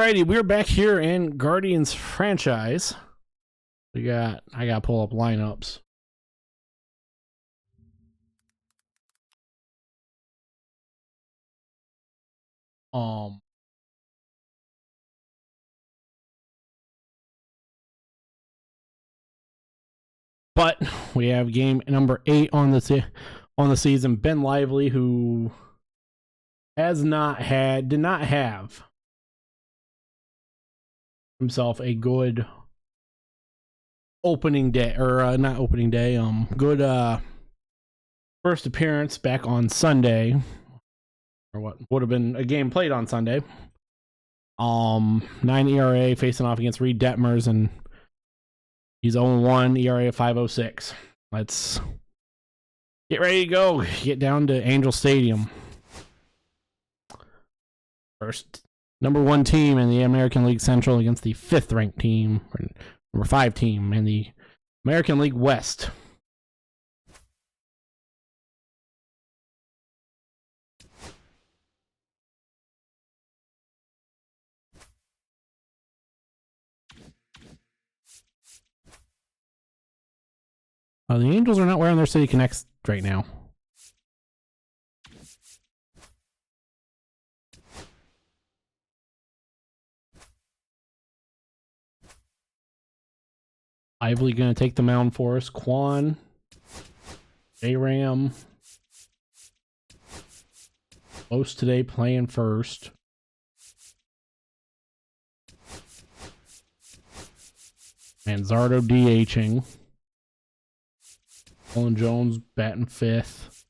Alrighty, we're back here in Guardians franchise. I gotta pull up lineups. But we have game number 8 on the season. Ben Lively, who did not have himself a good opening day, or not opening day. Good first appearance back on Sunday, or what would have been a game played on Sunday. 9 ERA facing off against Reed Detmers, and he's 0-1, ERA of 5.06. Let's get ready to go. Get down to Angel Stadium. First, number 1 team in the American League Central against the 5th ranked team, or number 5 team in the American League West. The Angels are not wearing their City Connects right now. Lively going to take the mound for us. Quan, J-Ram, Los today playing first. Manzardo DHing. Nolan Jones batting 5th.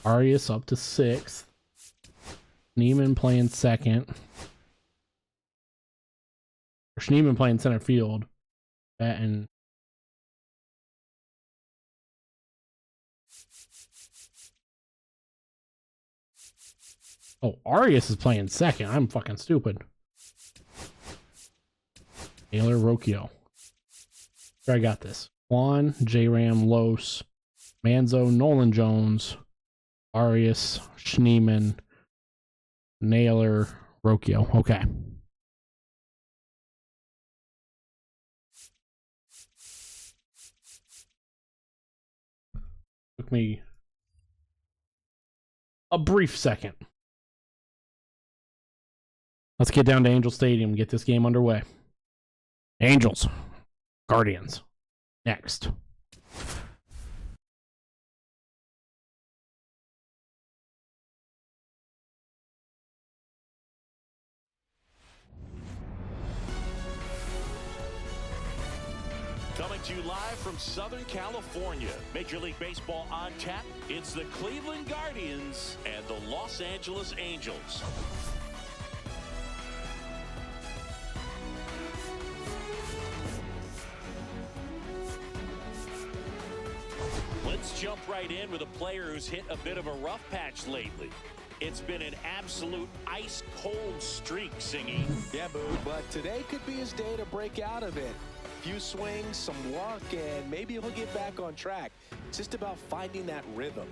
Arias up to 6th. Schneemann playing 2nd. Schneemann playing center field. Batting. Oh, Arias is playing 2nd. I'm fucking stupid. Taylor Rocchio. Here, I got this. Juan, J-Ram, Los, Manzo, Nolan Jones, Arias, Schneemann, Naylor, Rocchio. Okay. Took me a brief second. Let's get down to Angel Stadium and get this game underway. Angels, Guardians, next. Coming to you live from Southern California. Major League Baseball on tap. It's the Cleveland Guardians and the Los Angeles Angels. Let's jump right in with a player who's hit a bit of a rough patch lately. It's been an absolute ice-cold streak, Singy. Yeah, Boo, but today could be his day to break out of it. Few swings, some work, and maybe he'll get back on track. It's just about finding that rhythm.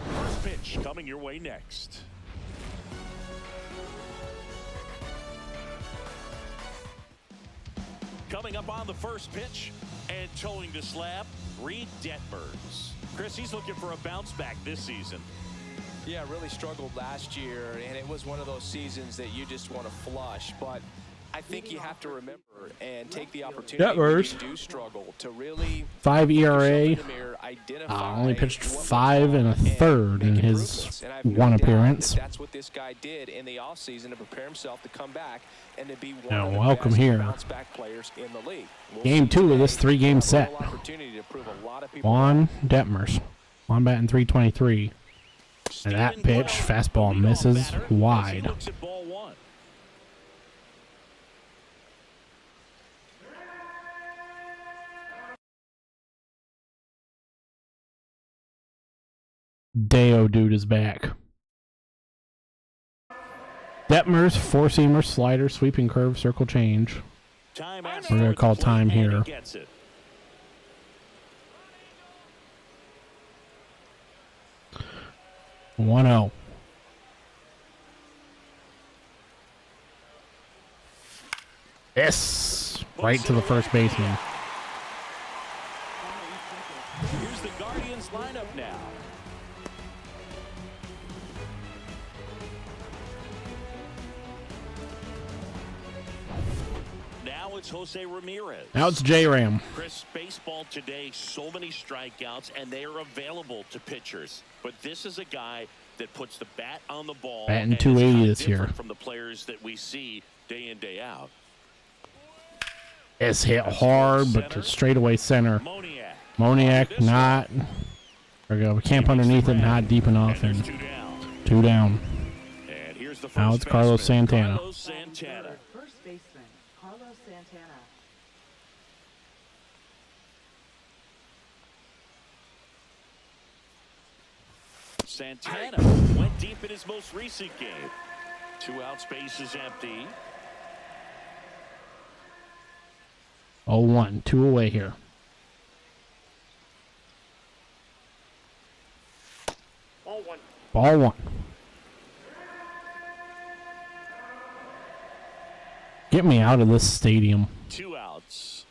First pitch coming your way next. Coming up on the first pitch and towing the slab, Reed Detmers. Chris, he's looking for a bounce back this season. Yeah, really struggled last year, and it was one of those seasons that you just want to flush. But I think you have to remember and take the opportunity when you do struggle to really 5 ERA. identify Only pitched 5 1/3 in his one appearance. That's what this guy did in the offseason to prepare himself to come back and to be one of the welcome best here. bounce-back players in the league. Game 2 of this 3-game set. Juan Detmers. Detmers. On batting 323. And that pitch, fastball misses wide. Deo dude is back. Detmers, four-seamer, slider, sweeping curve, circle change. We're going to call time here. 1-0. Yes! Right to the first baseman. Here's the Guardians lineup now. Now it's Jose Ramirez. Now it's J-Ram. Chris, baseball today, so many strikeouts, and they are available to pitchers. But this is a guy that puts the bat on the ball. Batting 280 this year. From the players that we see day in, day out. It's hit hard, but to straightaway center. Moniak not. There we go. We camp underneath it, not deep enough. And two down. And here's the now it's Carlos Santana. First baseman, Carlos Santana. Santana went deep in his most recent game. 2 outs, base is empty. 0-1, 2 away here. Ball one. Get me out of this stadium. 2 outs.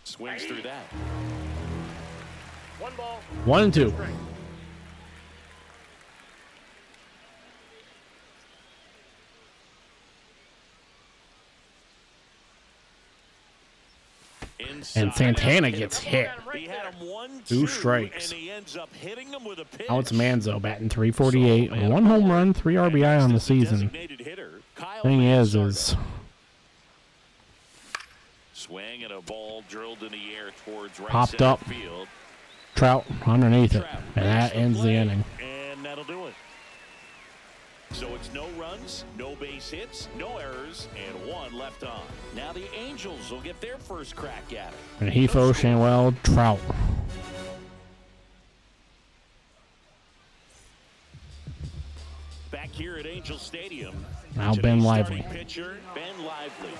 Swings through that. 1-2. And Santana gets hit. He had him 2 strikes. and he ends up hitting him with a pitch. Now it's Manzo batting 348. 1 home run, 3 RBI on the season. Thing is swing and a ball drilled in the air towards right popped up. Field. Trout underneath it, and that ends the inning. And that'll do it. So it's no runs, no base hits, no errors, and 1 left on. Now the Angels will get their first crack at it. And Hefo, Shanwell, Trout. Back here at Angel Stadium. Now Ben Lively. Pitcher, Ben Lively.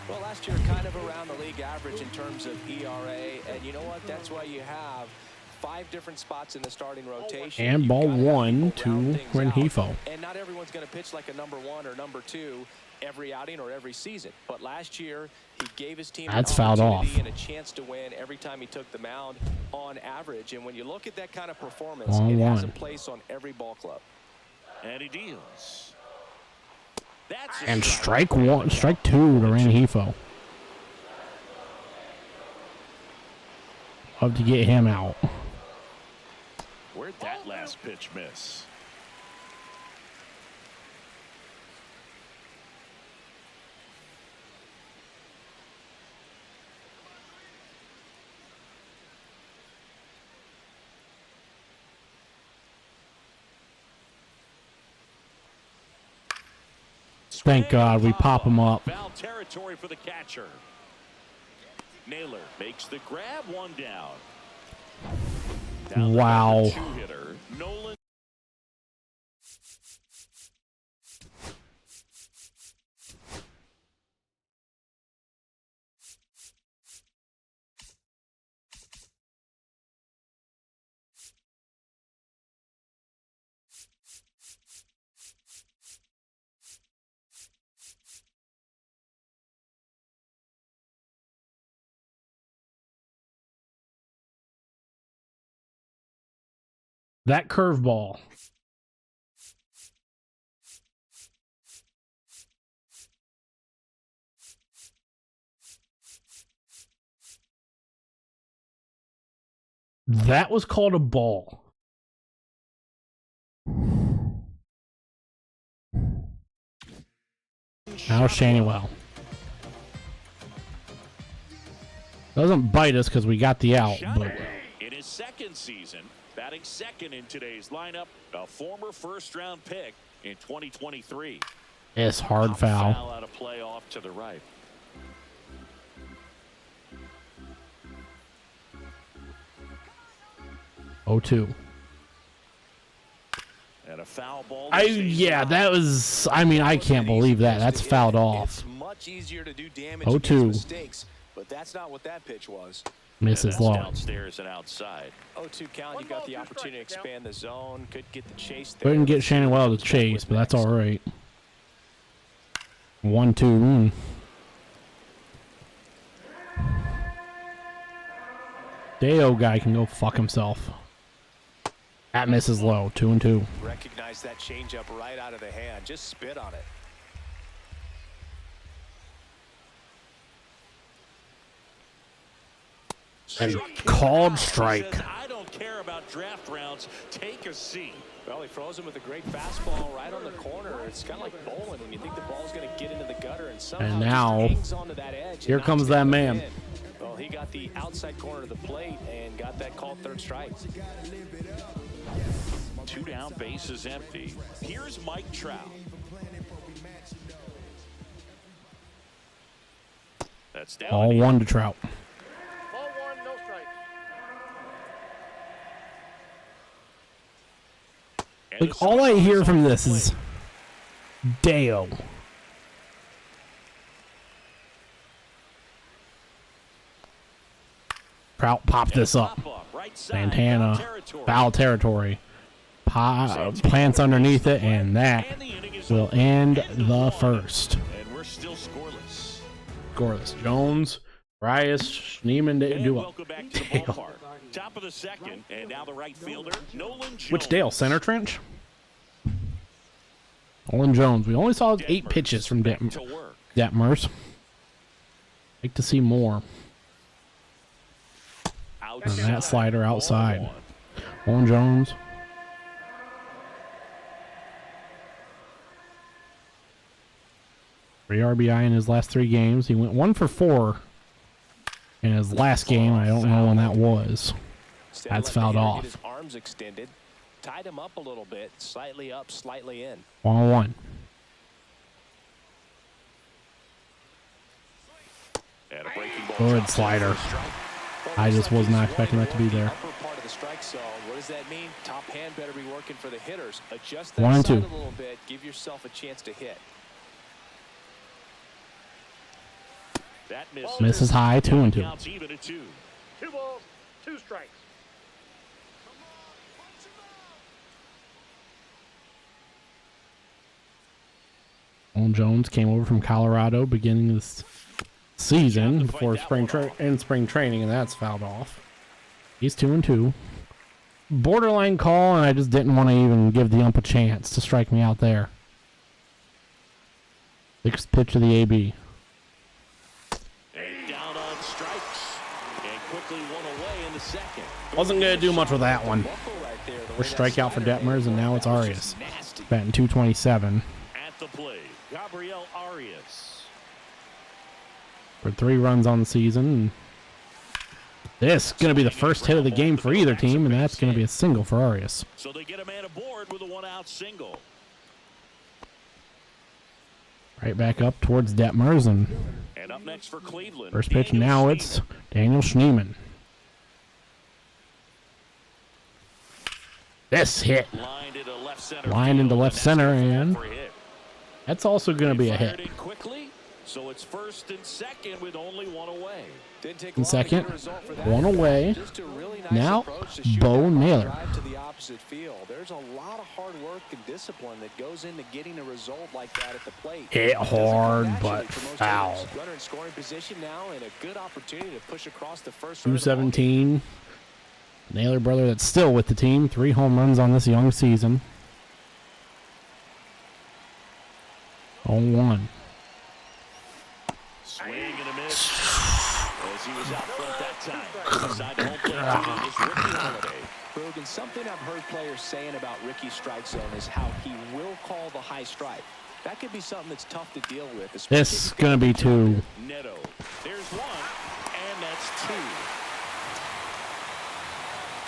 Well, last year kind of around the league average in terms of ERA, and you know what? That's why you have 5 different spots in the starting rotation. And ball 1 to Renhefo. And not everyone's going to pitch like a number 1 or number 2 every outing or every season. But last year, he gave his team That's an fouled opportunity off. and a chance to win every time he took the mound on average. And when you look at that kind of performance, Long it has a one. place on every ball club. And he deals. That's And strike 2 to Renhefo. Love to get him out. Where'd that last pitch miss? Thank God we pop him up. Foul territory for the catcher. Naylor makes the grab, 1 down. Wow. 2-hitter, Nolan. That curveball. That was called a ball. Now Shannywell. Doesn't bite us because we got the out. But In his second season, batting second in today's lineup, a former first-round pick in 2023. it's hard foul. Foul out of play off to the right. 0-2. And a foul ball. That was. I mean, I can't believe that. That's fouled off. It's much easier to do damage 0-2. against mistakes, but that's not what that pitch was. Misses low. Downstairs and outside. 0-2 count. You got the opportunity to expand the zone. Could get the chase there. Couldn't get Shannon Well to chase, but that's all right. 1-2. Deo guy can go fuck himself. That misses low. 2-2. Recognize that changeup right out of the hand. Just spit on it. And called strike. I don't care about draft rounds. Take a seat. Well, he froze him with a great fastball right on the corner. It's kind of like bowling when you think the ball's going to get into the gutter and somehow And now, just hangs onto that edge. here comes that man. Well, he got the outside corner of the plate and got that called third strike. 2 down, bases empty. Here's Mike Trout. That's down. All 1 to Trout. Ball 1, no strikes. And Like, all I hear from this is Deo. Trout popped this up. Santana, foul territory. Plants underneath it, and that will end the first. And we're still scoreless. Scoreless. Jones, Rias, Schneemann do Welcome back to the ballpark. Top of the second, and now the right fielder, Nolan Jones. Which Dale? Center trench? Nolan Jones. We only saw 8 pitches from Detmers. Like to see more. And that slider outside. Nolan Jones. Three RBI in his last 3 games. He went 1 for 4 in his last game. I don't know when that was. That's fouled off. His arms extended, tied him up a little bit, slightly up, slightly in. 1-1. And a breaking ball Good drop. slider. I just was not expecting that to be there. Upper part of the strike zone. What does that mean? Top hand better be working for the hitters. Adjust 1 and that side 2. a little bit. Give yourself a chance to hit. That Misses high. 2-2. counts even at 2. 2 balls, 2 strikes. Nolan Jones came over from Colorado beginning of this season before spring training, and that's fouled off. He's 2-2. Borderline call, and I just didn't want to even give the ump a chance to strike me out there. 6th pitch of the AB. And down on strikes. And quickly one away in the second. Wasn't going to do much with that one. First strikeout for Detmers, and now it's Arias. Batting .227. At the plate, Gabriel Arias. For 3 runs on the season. This is going to be the first hit of the game for either team, and that's going to be a single for Arias. So they get a man aboard with a 1-out single. Right back up towards Detmers, and And up next for Cleveland. first pitch Daniel now Schneemann. it's Daniel Schneemann. This hit. Lined into left center. Lined into field, left and center, that's gonna and fall for a hit. that's also going to be a Fired hit. in quickly, so it's first and second with only 1 away. Didn't take In long to get second, a result for that. 1 away. Just a really nice Now, approach to shoot Bo that ball Naylor. drive to the opposite field. There's a lot of hard work and discipline that goes into getting a result like that at the plate. Hit Doesn't come hard, naturally but for most foul. hitters. Runner in scoring position now, and a good opportunity to push across the first row of the ball. 217. Naylor brother that's still with the team. 3 home runs on this young season. 0-1. Swing and a miss. As he was out front that time. Inside the home plate unit is Ricky Holiday. Brogan, something I've heard players saying about Ricky's strike zone is how he will call the high strike. That could be something that's tough to deal with. This is going to be 2. Neto. There's 1, and that's 2.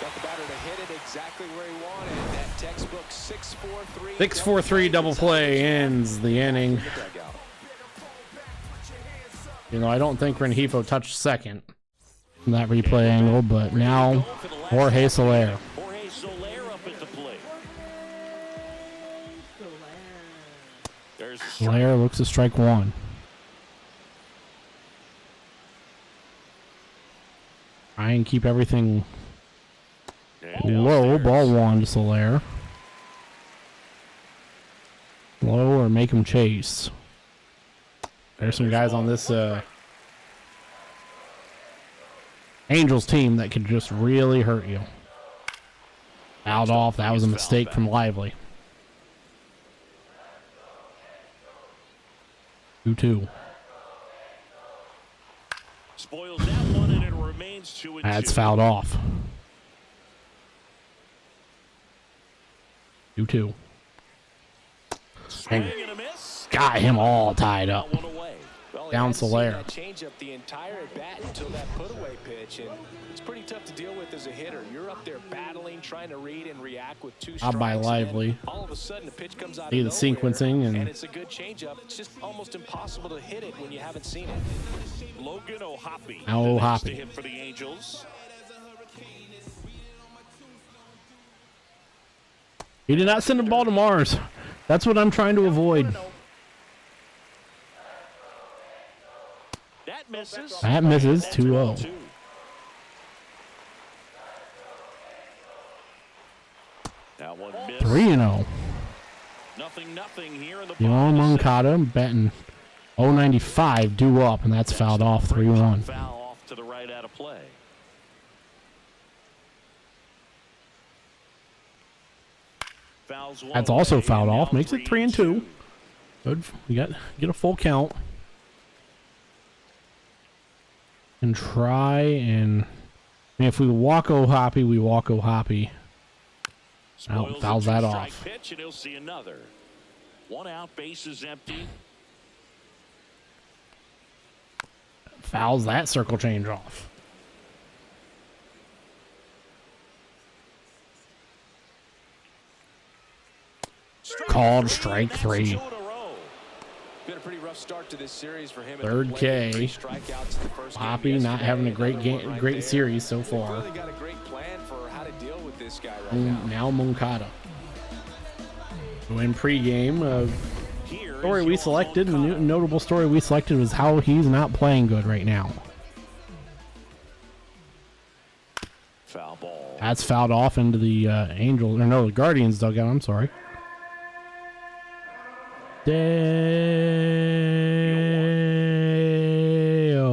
Got the batter to hit it exactly where he wanted. That textbook 6-4-3. 6-4-3 double play ends the inning. You know, I don't think Rengifo touched second from that replay angle, but now Jorge Soler. Jorge There's a strike. Lair looks to strike one. Try and keep everything And low. downstairs. Ball one to Solaire. Low or make him chase. There's some guys on this Angels team that could just really hurt you. Fouled off. That was a mistake from Lively. 2-2. Spoils that one, and it remains 2-2. That's fouled off. 2-2. Swing and a miss. Got him all tied up. One away. Well, Down Solaire. That change up the entire at bat until that put away pitch, and it's pretty tough to deal with as a hitter. You're up there battling, trying to read and react with two strikes. Out by Lively. And then all of a sudden, the pitch comes out See of the nowhere, sequencing and it's a good changeup. It's just almost impossible to hit it when you haven't seen it. Logan O'Hoppe. Now the next O'Hoppe. to hit for the Angels. He did not send the ball to Mars. That's what I'm trying to avoid. That misses. That misses. That's 2-0. 1-2. That one missed. 3-0. 0-0 here in the Yoan bottom of the Moncada batting 0.95 due up, and that's fouled off. 3-1. Foul off to the right out of play. Fouls one That's also away, fouled and off. now Makes it 3-2. Good. We get a full count. And try and if we walk O'Hoppe, we walk O'Hoppe. Spoils the fouls that two-strike off. Pitch, and he'll see another. One out, base is empty. Fouls that circle change off. Called strike That's 3. 2 in a row. Been a pretty rough start to this series for him. at Third the plate. K. 3 strikeouts in the first game Hoppe not yesterday, having a and great another game, one right great there. series so They've far. really got a great plan for how to deal with this guy right now. Now Moncada. In pregame, Here story is we Yoan selected, the Moncada. notable story we selected was how he's not playing good right now. Foul ball. That's fouled off into the the Guardians dugout. I'm sorry.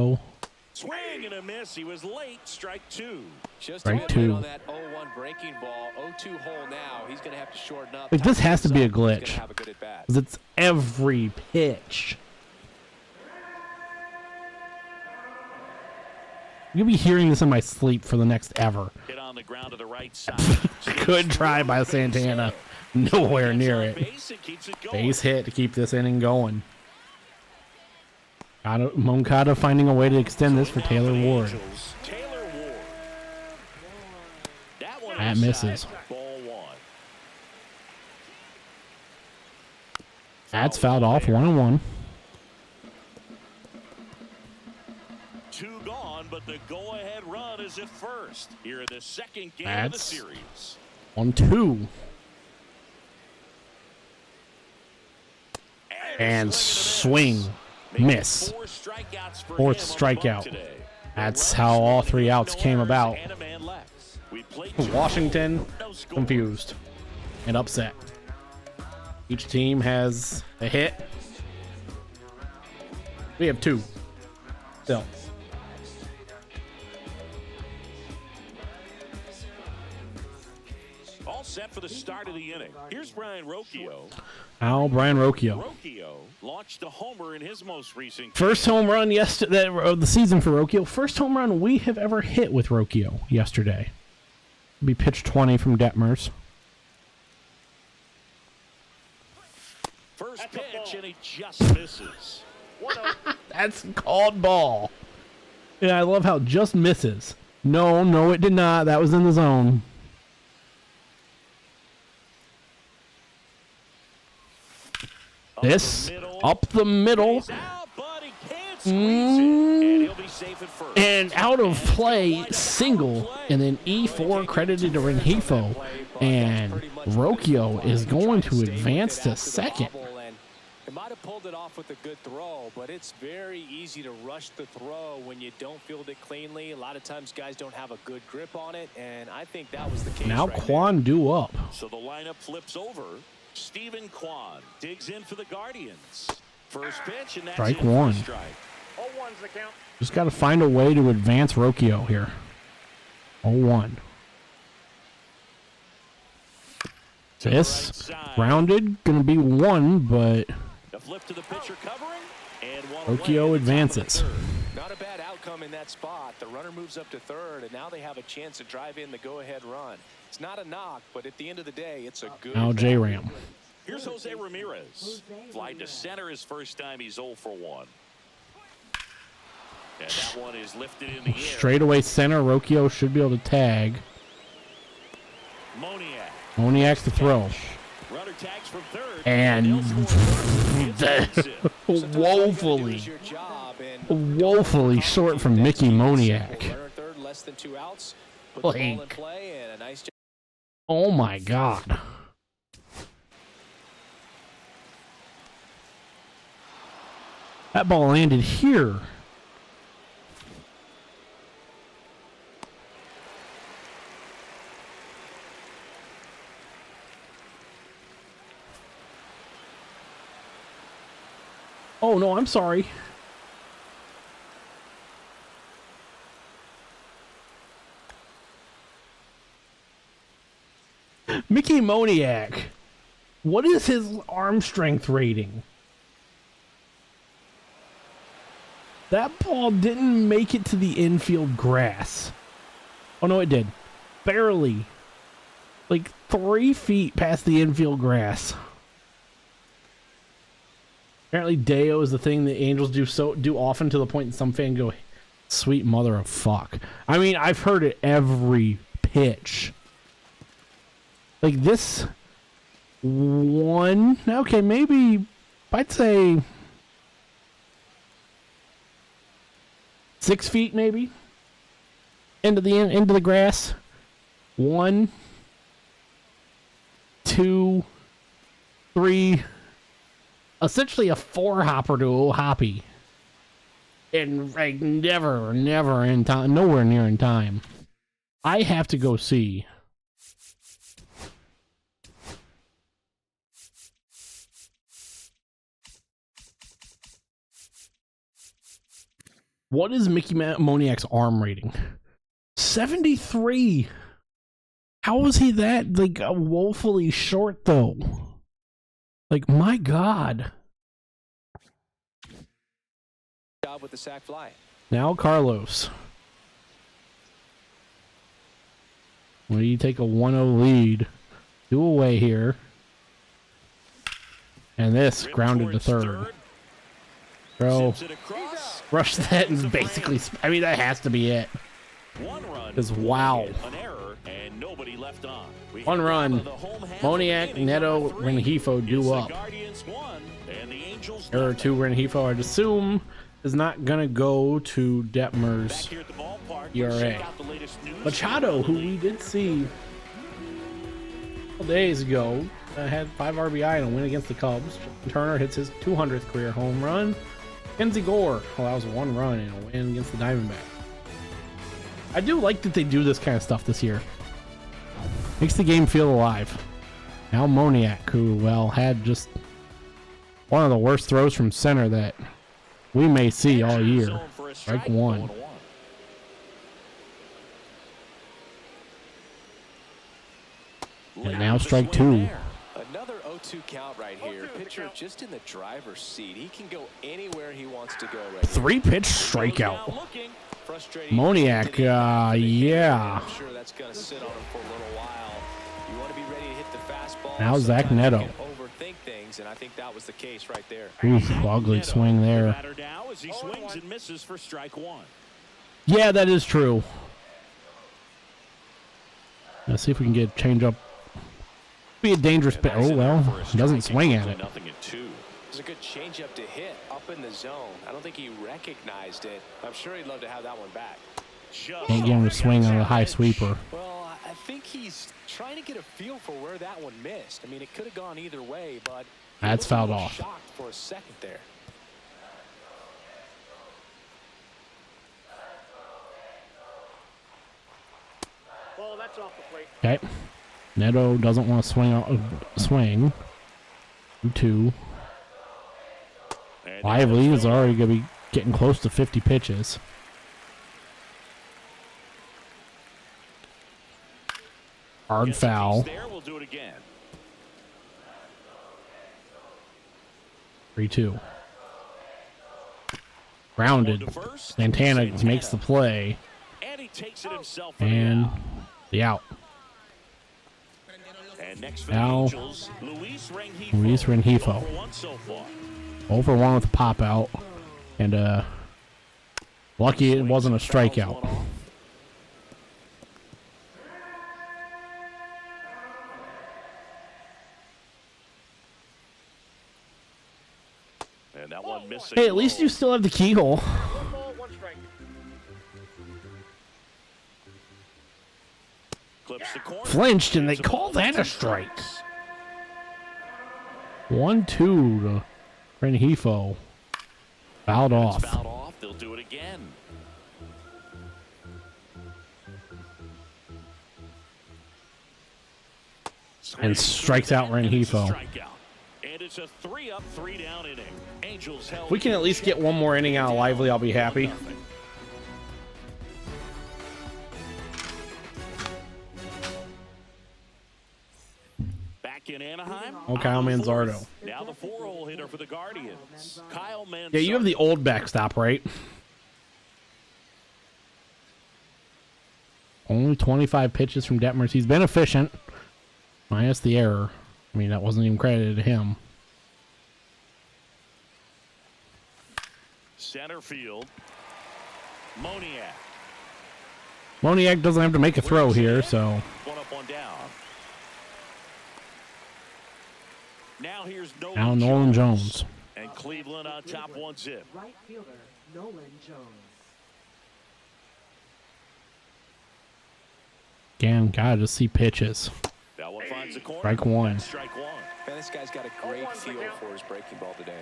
Deo. Swing and a miss. He was late. Strike 2. Just Strike a bit 2. late on that 0-1 breaking ball. 0-2 hole now. He's going to have to shorten up. Like, this has to be a He's gonna glitch. have a good at bat. 'Cause it's every pitch. You'll be hearing this in my sleep for the next ever. Hit on the ground to the right side. Good try by Santana. Nowhere near it. Base, and keeps it going. Base hit to keep this inning going. Moncada finding a way to extend this for Now Taylor the Ward. Angels, Taylor Ward. That one That is misses. ball 1. That's fouled off. 1-1. 2 gone, but the go-ahead run is at first here in the second game of the That's- series. 1-2. And a swing. Making Miss. 4 strikeouts for Fourth him on the strikeout. bump today. That's The how runners all scored 3 outs no came errors about. and a man left. We played 2 Washington no score. confused and upset. Each team has a hit. We have 2. Still. All set for the start of the inning. Here's Brian Rocchio. Now Brian Rocchio. Rocchio launched a homer in his most recent First home run yesterday of the season for Rocchio. First home run we have ever hit with Rocchio yesterday. Be pitch 20 from Detmers. first That's a pitch, ball. and he just misses. 1-0. That's called ball. Yeah, I love how just misses. No, it did not. That was in the zone. This up the middle He's out, but he can't squeeze it, and he'll be safe at first. and out of play single, and then E4 credited to Rengifo, and Rocchio is going to advance to second. It might have pulled it off with a good throw, but it's very easy to rush the throw when you don't field it cleanly. A lot of times guys don't have a good grip on it, and I think that was the case. Now right Kwon due up. So the lineup flips over. Stephen Kwon digs in for the Guardians. First pitch, and that's Strike in for one. a strike. 0-1's the count. Just got to find a way to advance Rocchio here. 0-1. To the This right side. grounded, gonna be 1, but The flip to the pitcher covering, and one Rocchio away at the top of the advances. third. Not a bad outcome in that spot. The runner moves up to third, and now they have a chance to drive in the go-ahead run. It's not a knock, but at the end of the day, it's a good. now J-Ram. Here's Jose Ramirez. Flied to center his first time. He's 0 for 1. And that one is lifted in the air. Straightaway center, Rocchio should be able to tag. Moniak. Moniak's to throw. Runner tags from third. And they'll score. It's woefully, Your job, and woefully short from Mickey Moniak. runner third, less than 2 outs. Put the ball in Like, play, and a nice job. oh my God. That ball landed here. Oh no, I'm sorry. Mickey Moniak. What is his arm strength rating? That ball didn't make it to the infield grass. Oh no, it did. Barely. Like 3 feet past the infield grass. Apparently Deo is the thing the Angels do often, to the point that some fan go, sweet mother of fuck. I mean, I've heard it every pitch. Like this one, okay, maybe I'd say 6 feet maybe into the grass. 1, 2, 3. Essentially a 4-hopper to a hoppy. And like never in time, nowhere near in time. I have to go see. What is Mickey Moniak's arm rating? 73. How is he that like woefully short though? Like, my God. Job with the sac fly. Now Carlos. When you take a 1-0 lead, do away here. And this grounded to third. Bro, Zips it across. rush that and basically, I mean, that has to be it. 1 run. Because wow. An error, and nobody left on. We 1 have run. the home half of Moniak, inning Neto, number 3. Rengifo do It's the up. Guardians 1, and the Angels Error nothing. 2, Rengifo, I'd assume, is not going to go to Back Detmer's here at the ballpark, ERA. we'll check out the latest news. Machado, who we did see a couple days ago, had 5 RBI in a win against the Cubs. Turner hits his 200th career home run. Kenzie Gore allows 1 run in a win against the Diamondbacks. I do like that they do this kind of stuff this year. Makes the game feel alive. Now Moniak, who, well, had just one of the worst throws from center that we may see all year. Zone for a Strike 1. 0-1. And now Left strike the swing 2. Another 0-2 count right here. Pitcher just in the driver's seat. He can go anywhere he wants to go right here. 3-pitch strikeout. Looking. Frustrating. Moniak, yeah. I'm sure that's going to sit on him for a little while. You want to be ready to hit the fastball. Now Zach Sometimes Neto. you can overthink things, and I think that was the case right there. Oof, ugly Neto, swing the there. batter now as he swings and misses for strike 1. Yeah, that is true. Let's see if we can get a change up. Be a dangerous pitch. Oh, well, he doesn't swing at it. Nothing in 2. It was a good changeup to hit up in the zone. I don't think he recognized it. I'm sure he'd love to have that one back. Just Can't get him to swing on a high sweeper. Well, I think he's trying to get a feel for where that one missed. I mean, it could have gone either way, but That's he was a fouled little off. shocked for for a second there. Ball, that's off the plate. Okay. Neto doesn't want to swing. 2. Lively is already going to be getting close to 50 pitches. Hard foul. There, we'll do it again. 3-2. Grounded. Santana makes the play. And he takes it himself. And the out. And next for Now, the Angels, Luis Rengifo. Luis Rengifo. 0-for-1 so far. 0-for-1 with a pop out. And lucky it wasn't a strikeout. And that one missing. Hey, at least you still have the keyhole. 1 ball, 1 strike. Clips the corner. Flinched, and they call that a strike. 1-2 to Rengifo. Fouled off. It's fouled off. They'll do it again. And strikes out Rengifo. Strikeout. And it's a 3-up, 3-down inning. Angels held. If we can at least get one more inning out of Lively, I'll be happy. Back in Anaheim. Oh, Kyle Manzardo. Now the 4-hole hitter for the Guardians. Kyle Manzardo. Yeah, you have the old backstop, right? Only 25 pitches from Detmers. He's been efficient. Minus the error. I mean, that wasn't even credited to him. Center field. Moniak. Moniak doesn't have to make a throw here, so. 1 up, 1 down. Now here's Now Nolan Jones. And Cleveland on top 1-0. Right fielder, Nolan Jones. Again, gotta just see pitches. That one finds the corner. Strike 1. That's strike 1. Man, this guy's got a great feel for his breaking ball today.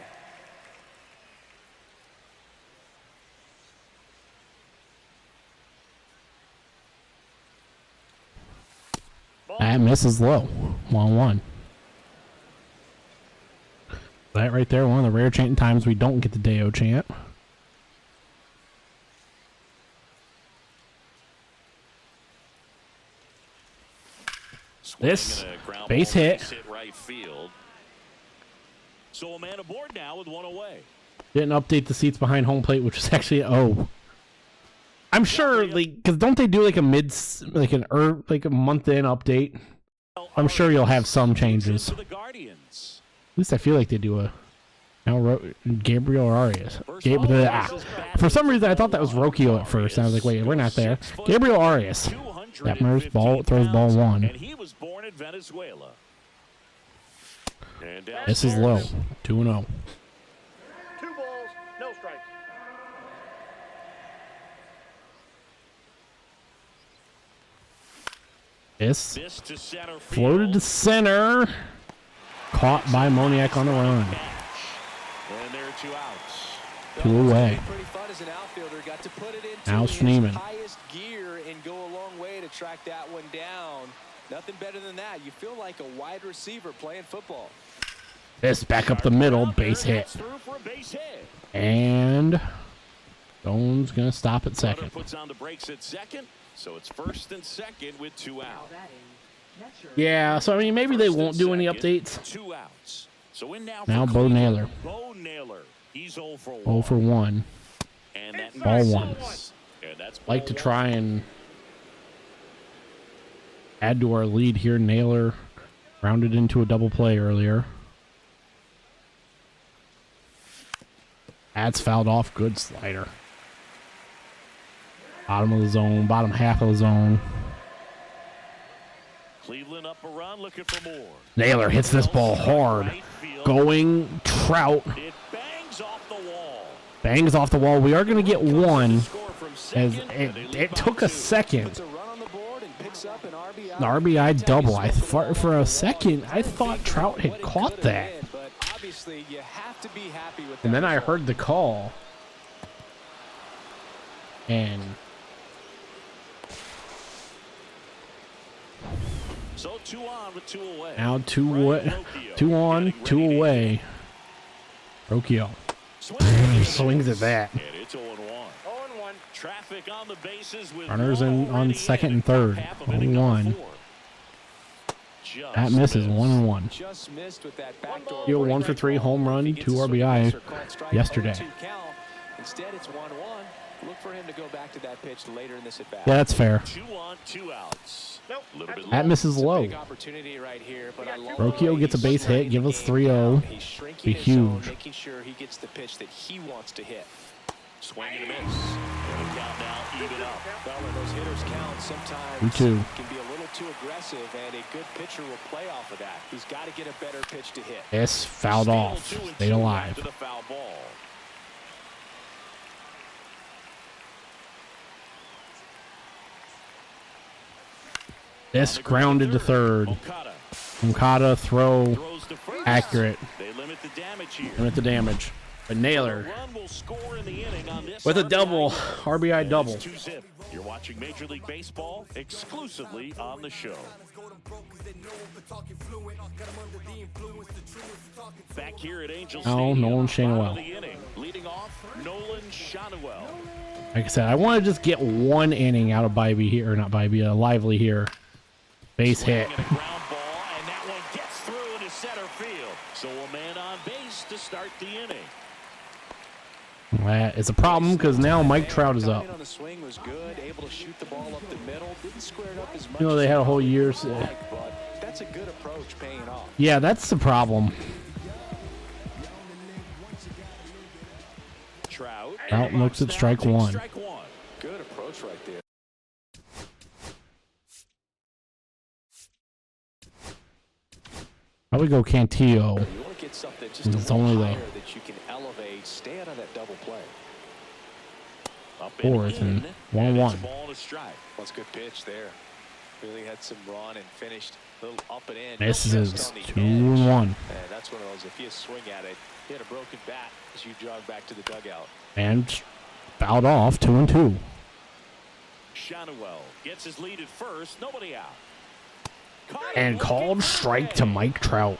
That misses low. 1-1. That right there, one of the rare chanting times we don't get the Deo chant. This base hit. Right field. So a man aboard now with 1 away. Didn't update the seats behind home plate, which is actually I'm sure, like, because don't they do like a like a month in update? I'm sure you'll have some changes. For the Guardians. At least I feel like they do a. Now Gabriel Arias. For some reason, I thought that was Rocchio at first. And I was like, wait, we're not there. Gabriel Arias. Detmers throws ball 1. And he was born in Venezuela. And This is low. 2-0. 2 balls, no strikes. This this to center floated to center. Caught by Moniak on the run. And there are 2 outs. 2 away. Pretty fun as an outfielder. Got to put it into Now his Schneemann. highest gear and go a long way to track that one down. Nothing better than that. You feel like a wide receiver playing football. This back up the middle, base hit. Through for a base hit. And Jones gonna stop at second. Puts on the brakes at second, so it's first and second with 2 out. Yeah, so I mean maybe they won't do any updates. 2 outs. So in now Now for Bo Cleveland. Naylor. Bo Naylor. He's 0 for 1. 0 for 1. And that Ball misses. 1. And that's Like ball to 1. try and add to our lead here. Naylor rounded into a double play earlier. That's fouled off. Good slider. Bottom of the zone. Bottom half of the zone. Cleveland up a run, looking for more. Naylor hits this ball hard. Right field. Going Trout. It bangs off the wall. Bangs off the wall. We are going to get one. Score from As second, and they it lead by took a 2. second. Puts a run on the board and picks up an RBI. An RBI double. For a second, I thought Trout had caught that. obviously, you have to be happy with that. And then I result. heard the call. And So 2 on with 2 away. now two Rocchio on, getting 2 ready to away. Rocchio swings at that. And it's 0-1. 0-1. Traffic on the bases with Runners one on already second in and the top third. half of inning number 0-1. 4. Just That misses missed. 1-1. Just missed with that backdoor. Yo, 1 for 3 home run, 2 RBI yesterday. Instead, it's 1-1. Look for him to go back to that pitch later in this at bat. Yeah, that's fair. 2 on, 2 outs. Nope. A little bit That low. misses low. Big opportunity right here, but I love Rocchio the way gets a he's base hit, slowing give the us game 3-0. down. He's shrinking Be his zone, huge. making sure he gets the pitch that he wants to hit. Swing and a miss. And the count now even up. Well, when those hitters count, sometimes 3-2. can be a little too aggressive, and a good pitcher will play off of that. He's got to get a better pitch to hit. This fouled Steal off. 2 and Stayed 2 alive. after the foul ball. This grounded to third. Okada Okada throw throws to first. accurate. They limit the damage here. Limit the damage. But A Naylor run will score in the inning on this with a RBI. double. RBI And double. it's 2-zip. You're watching Major League Baseball exclusively on the show. Back here at Angel Oh, Stadium, Nolan bottom of Schanuel. the inning, leading off Nolan Schanuel. Like I said, I want to just get 1 inning out of Bybee here, or not Bybee, Lively here. Base hit. Swing and a ground ball, and that one gets through into center field. So a man on base to start the inning. That is a problem because now Mike Trout is up. Timing on the swing was good, able to shoot the ball up the middle, didn't square it up as much. You know, they as had a he whole would year's. like, but that's a good approach paying off. Yeah, that's the problem. Trout. Trout looks at strike 1. Strike 1. Good approach right there. Probably go Cantillo. You want to get something just It's a little only the higher that you can elevate. Stay out of that double play. Up Fourth and in, 1-1. it's a ball to strike. That's a good pitch there. Really had some run and finished a little up and in. This Just is on the 2-1. edge. And that's one of those, if you swing at it, hit a broken bat as you jog back to the dugout. And fouled off 2-2. Schanuel gets his lead at first. Nobody out. And called strike to Mike Trout.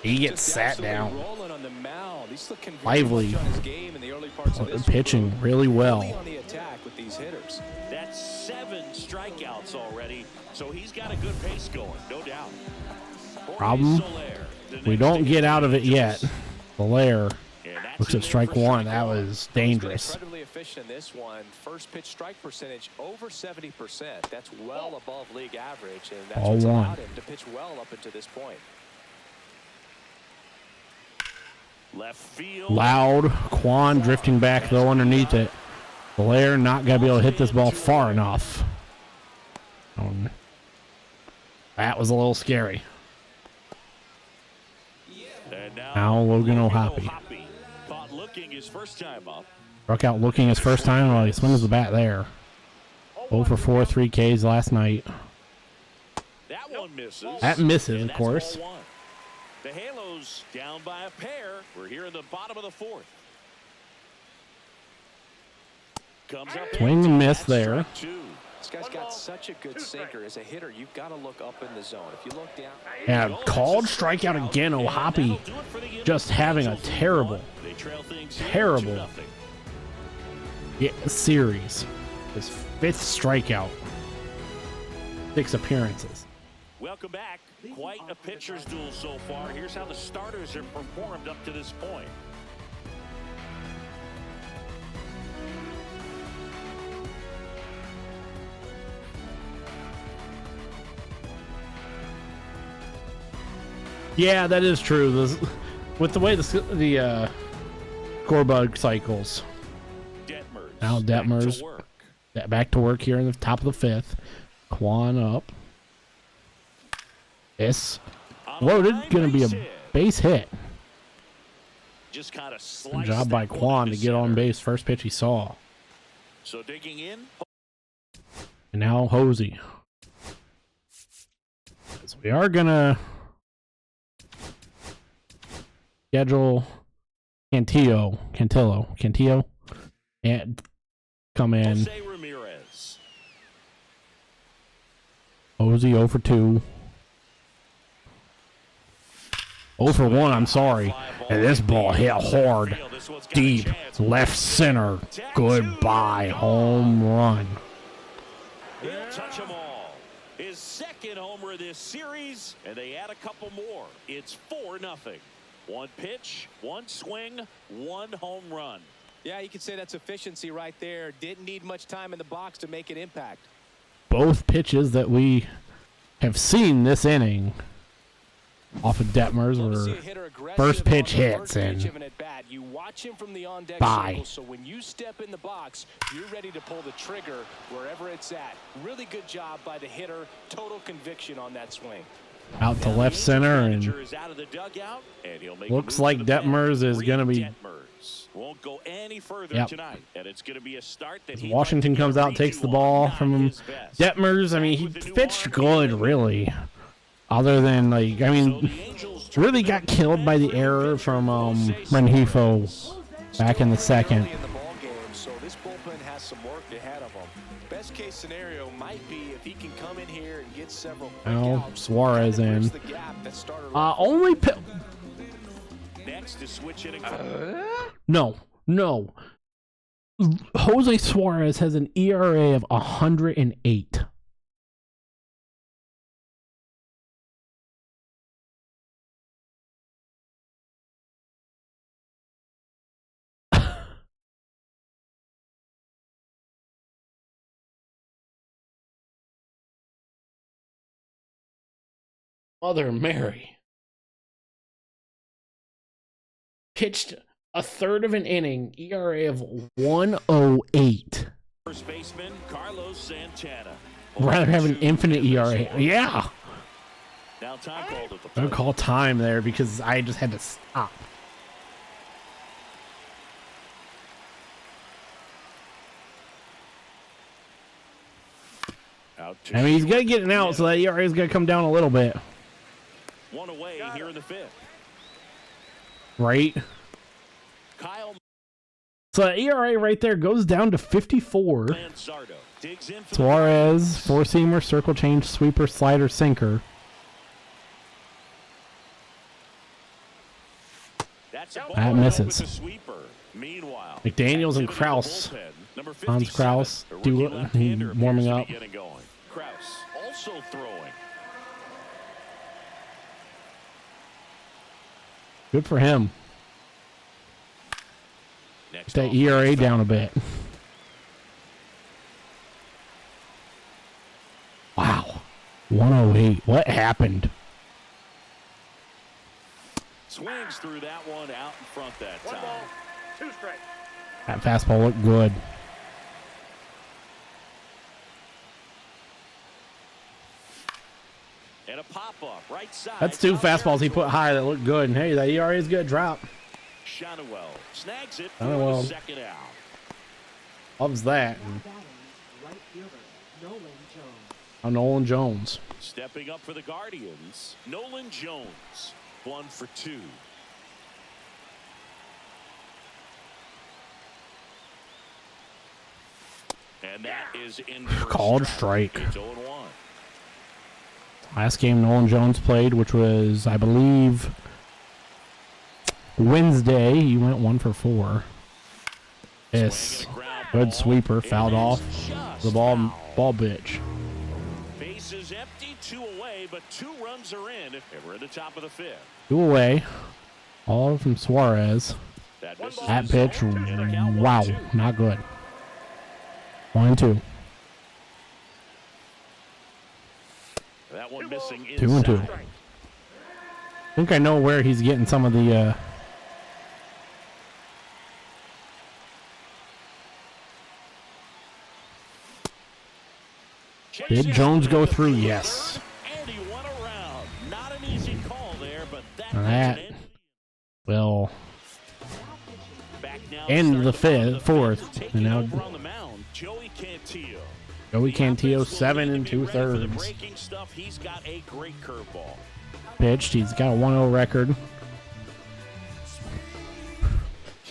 He gets Just sat absolutely down. rolling on the mound. He's looking very Lively. much on his game in the early parts of this Pitching group. really well. Really on the attack with these hitters. That's 7 strikeouts already, so he's got a good pace going, no doubt. Problem, Soler, the we next don't to get out of it yet. Belair And that's looks at in there strike for 1. strike That one. was He's been dangerous. incredibly efficient in this one. First pitch strike percentage over 70%. That's well above league average, and that's All what's one. allowed him to pitch well up until this point. Left field. Loud. Quan drifting back though underneath it. Belair not going to be able to hit this ball far enough. That was a little scary. And Now Logan O'Hoppe. Caught looking his first time up. Struck out looking his first time while he swings the bat there. 0 for 4, 3 Ks last night. That one misses. That misses, And of that's course. ball 1. The Halos down by a pair. We're here in the bottom of the 4th. Comes up Swing and empty. miss That's there. strike 2. This guy's got such a good sinker. As a hitter, you've got to look up in the zone. If you look down, And called strikeout again. O'Hoppe just having a terrible, They trail things terrible 2-0. series. His 5th strikeout. 6 appearances. Welcome back. Quite a pitcher's duel so far. Here's how the starters have performed up to this point. Yeah, that is true. With the way the scorebug cycles. Detmers. Now back to Detmers work. back to work here in the top of the 5th. Quan up. This On a loaded. line Going to be a base hit. base hit. Just kind of Good sliced job by that one Quan to into get on center. base. First pitch he saw. So digging in. And now Hosey. So we are going to schedule Cantillo, and come in. Jose Ramirez. Ozzy 0 for 2. 0 for 1, I'm sorry. And this ball hit hard, deep, left center. Goodbye, home run. He'll touch them all. His second homer of this series, and they add a couple more. It's 4-0. One pitch, one swing, one home run. Yeah, you could say that's efficiency right there. Didn't need much time in the box to make an impact. Both pitches that we have seen this inning off of Detmers were first pitch hits, and you watch him from the on-deck bye. circle, so when you step in the box, you're ready to pull the trigger wherever it's at. Really good job by the hitter. Total conviction on that swing. Out to left center, and looks like Detmers is going to be. Won't go any further tonight, and it's going to be a start that Washington comes out, takes the ball from him. Detmers, I mean, he pitched good, really. Other than, like, I mean, really got killed by the error from Rengifo back in the second. So this bullpen has some work ahead of him. Best case scenario might be if he can come in here and get several. Oh, Suarez in. Only next to switch it. No. Jose Suarez has an ERA of 108. Mother Mary. Pitched a third of an inning, ERA of 108. First baseman Carlos Santana. Rather have an infinite ERA. Yeah. Now time called at the Don't call time there because I just had to stop. I mean, he's gonna get an out, so that ERA is gonna come down a little bit. One away here in the fifth. Right? Kyle. So that ERA right there goes down to 54. Lansardo digs in for Suarez, four-seamer, circle change, sweeper, slider, sinker. That misses. Meanwhile, McDaniels and Kraus. Hans Kraus warming up. Kraus also throwing. Good for him. Get that ERA down a bit. Wow. 108. What happened? Swings through that one out in front that time. 1 ball, 2 strikes. That fastball looked good. And a pop-up right side. That's 2 fastballs he put high that looked good. And hey, that ERA is good. Drop. Shannawell snags it for Shannawell. the second out. Loves that. Now batting, right fielder, Nolan Jones. Nolan Jones. Stepping up for the Guardians, Nolan Jones. 1 for 2. And that is in for Called strike. It's 0-1. Last game Nolan Jones played, which was, I believe, Wednesday. He went 1 for 4. Yes. Good sweeper. Fouled off. The ball bitch. Bases empty, 2 away, but 2 runs are in. And we're in the top of the 5th. 2 away. All from Suarez. That pitch, wow, not good. 1-2. That one missing 2-2. I think I know where he's getting some of the. Did Jones go through? Yes. And he won around. Not an easy call there, but That will back now end the start 4th. taking And now over on the mound, Joey Cantillo. Joey Cantillo, The offense 7 will need to be ready for the 2/3. breaking stuff. He's got a great curveball. Pitched. He's got a 1-0 record.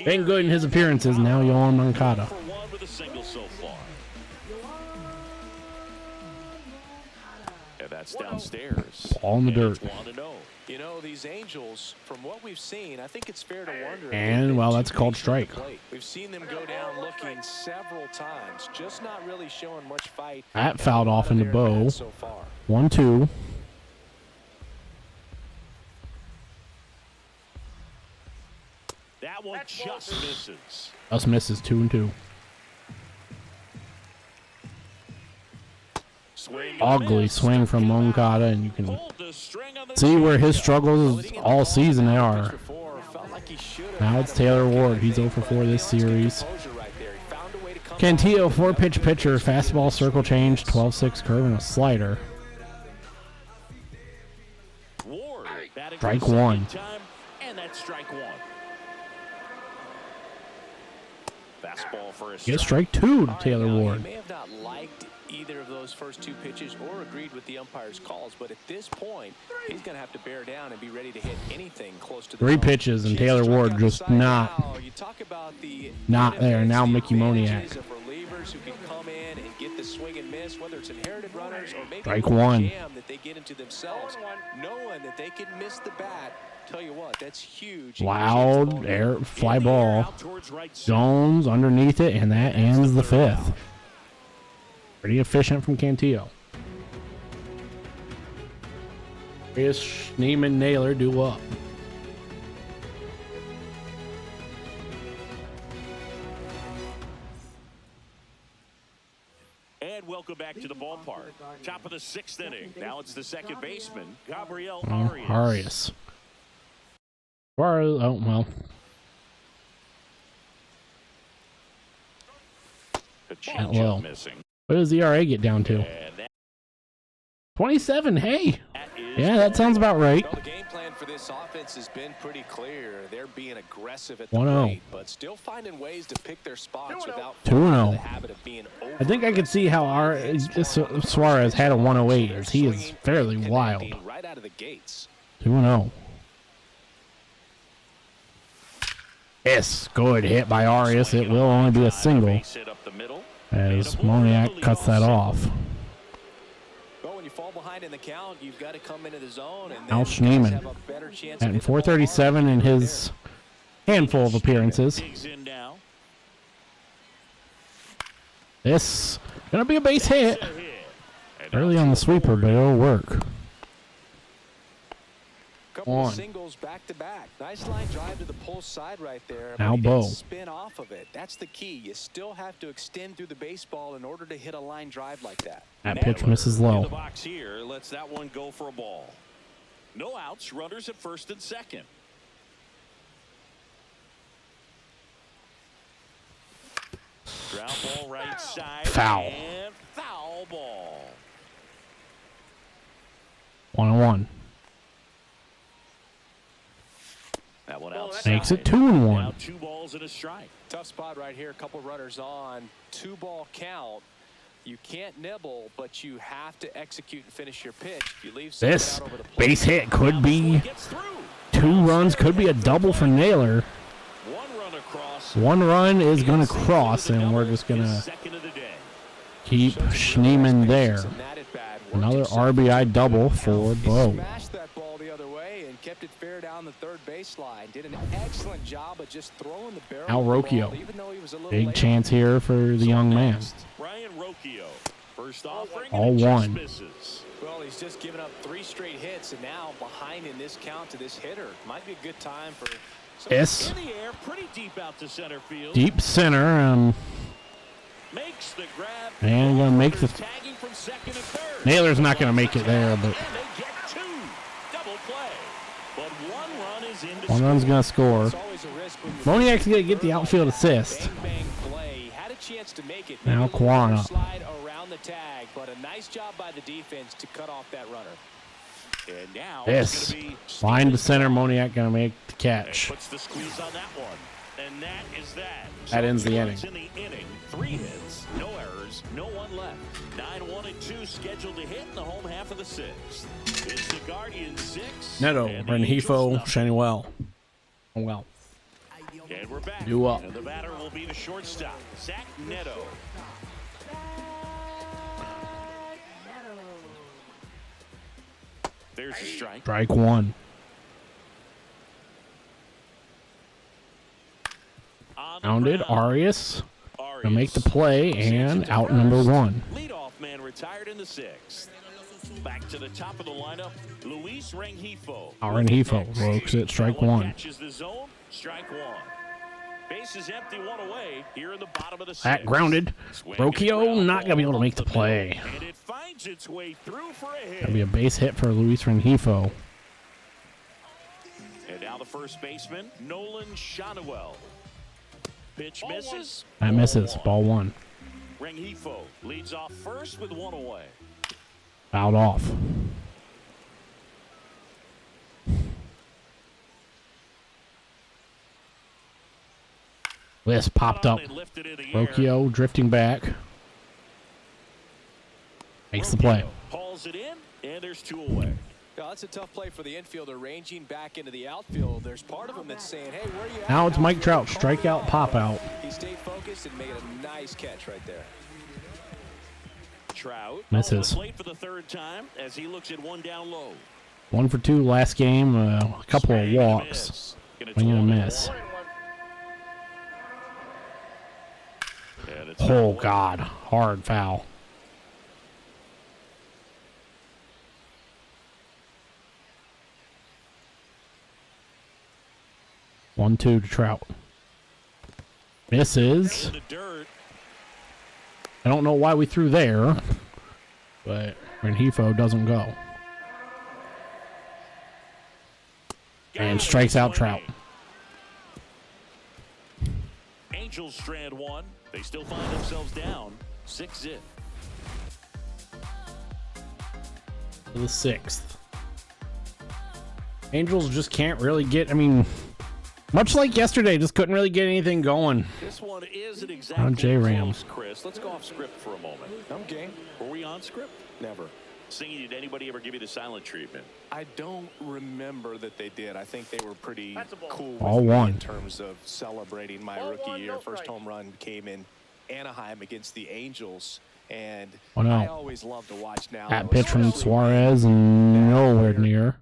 Been good in his appearances. Now Yoan Moncada. For one with a single so far. And that's downstairs. Ball in the dirt. It's 1-0. You know, these Angels, from what we've seen, I think it's fair to wonder. if And, they've well, been that's too called patient at the strike. plate. We've seen them go down looking several times, just not really showing much fight. That fouled off into Bo. So far. 1-2. That one just misses. Us misses 2-2. Swing and Ugly miss. swing from Moncada, and you can Pulled the string on the see where his changeup. struggles all season they are. Before, felt like he should have Now had it's a Taylor better Ward. He's thing, 0 for 4 this but series. composure right there. He found a way to come Cantillo, back. 4-pitch pitcher, fastball, circle change, 12-6 curve, and a slider. Ward batting Strike for the second one. time, and that's strike one. Fastball for a Get strike 2 to All right, Taylor now, Ward. He may have not liked either of those first two pitches or agreed with the umpire's calls, but at this point, he's going to have to bear down and be ready to hit anything close to the 3 zone. pitches, and Chance Taylor to strike Ward out the just side not now. You talk about the there. benefits, Now the Mickey Moniak. advantages of relievers who can come in and get the swing and miss, whether it's inherited runners or maybe Strike a little one. jam that they get into themselves, knowing that they can miss the bat. Tell you what, that's huge. Loud air fly In the air, ball. out towards right center. Jones underneath it, and that ends the 5th. Pretty efficient from Cantillo. Here's Schneeman Naylor do up. And welcome back to the ballpark. Top of the 6th inning. Now it's the second baseman, Gabriel Oh, Arias. Arias. Oh, well. The At will. changeup missing. What does the ERA get down to? And 27. Hey. that is Yeah, that sounds about right. Well, the game plan for this offense has been pretty clear. They're being aggressive at 1-0. the plate, but still finding ways to pick their spots without 2-0. falling into the habit of being I think I could see how Suarez had a 108, as he is fairly wild. connecting right out of the gates. 2-0. Yes, good hit by Arias. It will only be a single, Base hit up the middle. as Moniak cuts that off. Well, when you fall behind in the count, you've got to come into the zone and Al then Schneeman have a better chance at of hitting the ball 437 in hard. his handful of appearances. Digs in now. This gonna be a base hit. That's a hit. And Early now on the to sweeper, but it'll work. Couple on. of singles back to back. Nice line drive to the pull side right there. Now but he didn't Bo. spin off of it. That's the key. You still have to extend through the baseball in order to hit a line drive like that. That pitch Naylor misses in low. the box here lets that one go for a ball. No outs, runners at first and second. Ground ball right side. Foul. And foul ball. 1-1. That one Well, outside. Makes it Now 2-1. 2 balls and a strike. Tough spot right here. A couple runners on. 2-ball count. You can't nibble, but you have to execute and finish your pitch. If you leave something This out over the plate, base hit could Now this be one gets through. 2 runs, could be a double for Naylor. 1 run across. 1 run is gonna Gets cross, into the and we're double, just his gonna second of the day. keep shows some Schneeman there. patience in that at bat. Worked Another himself RBI into the double count. for He Bo. smashed that ball the other way and kept it fair down the third baseline. Did an excellent job of just throwing the barrel. Al of the Rocchio. ball, even though he was a little Big late. chance here for the young man. Brian Rocchio. First offering. All and it just one. misses. Well, he's just given up 3 straight hits, and now behind in this count to this hitter. Might be a good time for some Yes. In the air, pretty deep out to center field. Deep center. Makes the grab. And gonna make the. Tagging from second and third. Naylor's not gonna make it there, but And they get 2. Double play. But 1 run is in to 1 run's gonna score. It's always a risk when you Moniak's gonna get the outfield assist. bang bang play. Had a chance to make it. Now Maybe a little Quan better up. slide around the tag, but a nice job by the defense to cut off that runner. And now This it's gonna be line to Steven center. Moniak gonna make the catch. puts the squeeze on that one. And that is that. That ends the 2 inning. runs in the inning. 3 hits, no errors, no one left. 9-1 and 2 scheduled to hit in the home half of the 6th. It's the Guardians 6. Neto, and the Angels Rengifo, nothing. Shenuel. Oh well. And we're back. Do up. And the batter will be the shortstop, Zach Neto. There's a strike. Strike one. Rounded Arias to make the play and out number one. Leadoff man retired in the sixth. Back to the top of the lineup, Luis Rengifo. Rengifo works it, strike one. Catches the zone, strike one. Base is empty, one away here in the bottom of the sixth. That grounded. Rocchio not going to be able to make the play. And it finds its way through for a hit. That'll be a base hit for Luis Rengifo. And now the first baseman, Nolan Shanuel. Pitch misses. That misses. Ball one. Rengifo leads off first with one away. Fouled off. This popped up. Rocchio drifting back. Makes the play. Hauls it in, and there's two away. Yeah, that's a tough play for the infielder ranging back into the outfield. There's part of him that's saying, hey, where are you at? Now it's Mike Trout. Strikeout, pop out. He stayed focused and made a nice catch right there. Trout misses. Plate for the third time as he looks at one down low. 1 for 2 last game. A couple of walks. Swing and a miss. Oh, God. Hard foul. One, two to Trout. Misses. I don't know why we threw there, but Rengifo doesn't go. And strikes out Trout. Angels strand one. They still find themselves down 6-0. The 6th. Angels just can't really get, I mean, much like yesterday, just couldn't really get anything going. This one isn't exactly on J-Ram. close, Chris. Let's go off script for a moment. I'm game. Were we on script? Never. Singing, did anybody ever give you the silent treatment? I don't remember that they did. I think they were pretty cool Ball with me one. in terms of celebrating my rookie year. no First strike. home run came in Anaheim against the Angels, and Oh, no. I always love to watch now. That pitch from Suarez and nowhere near.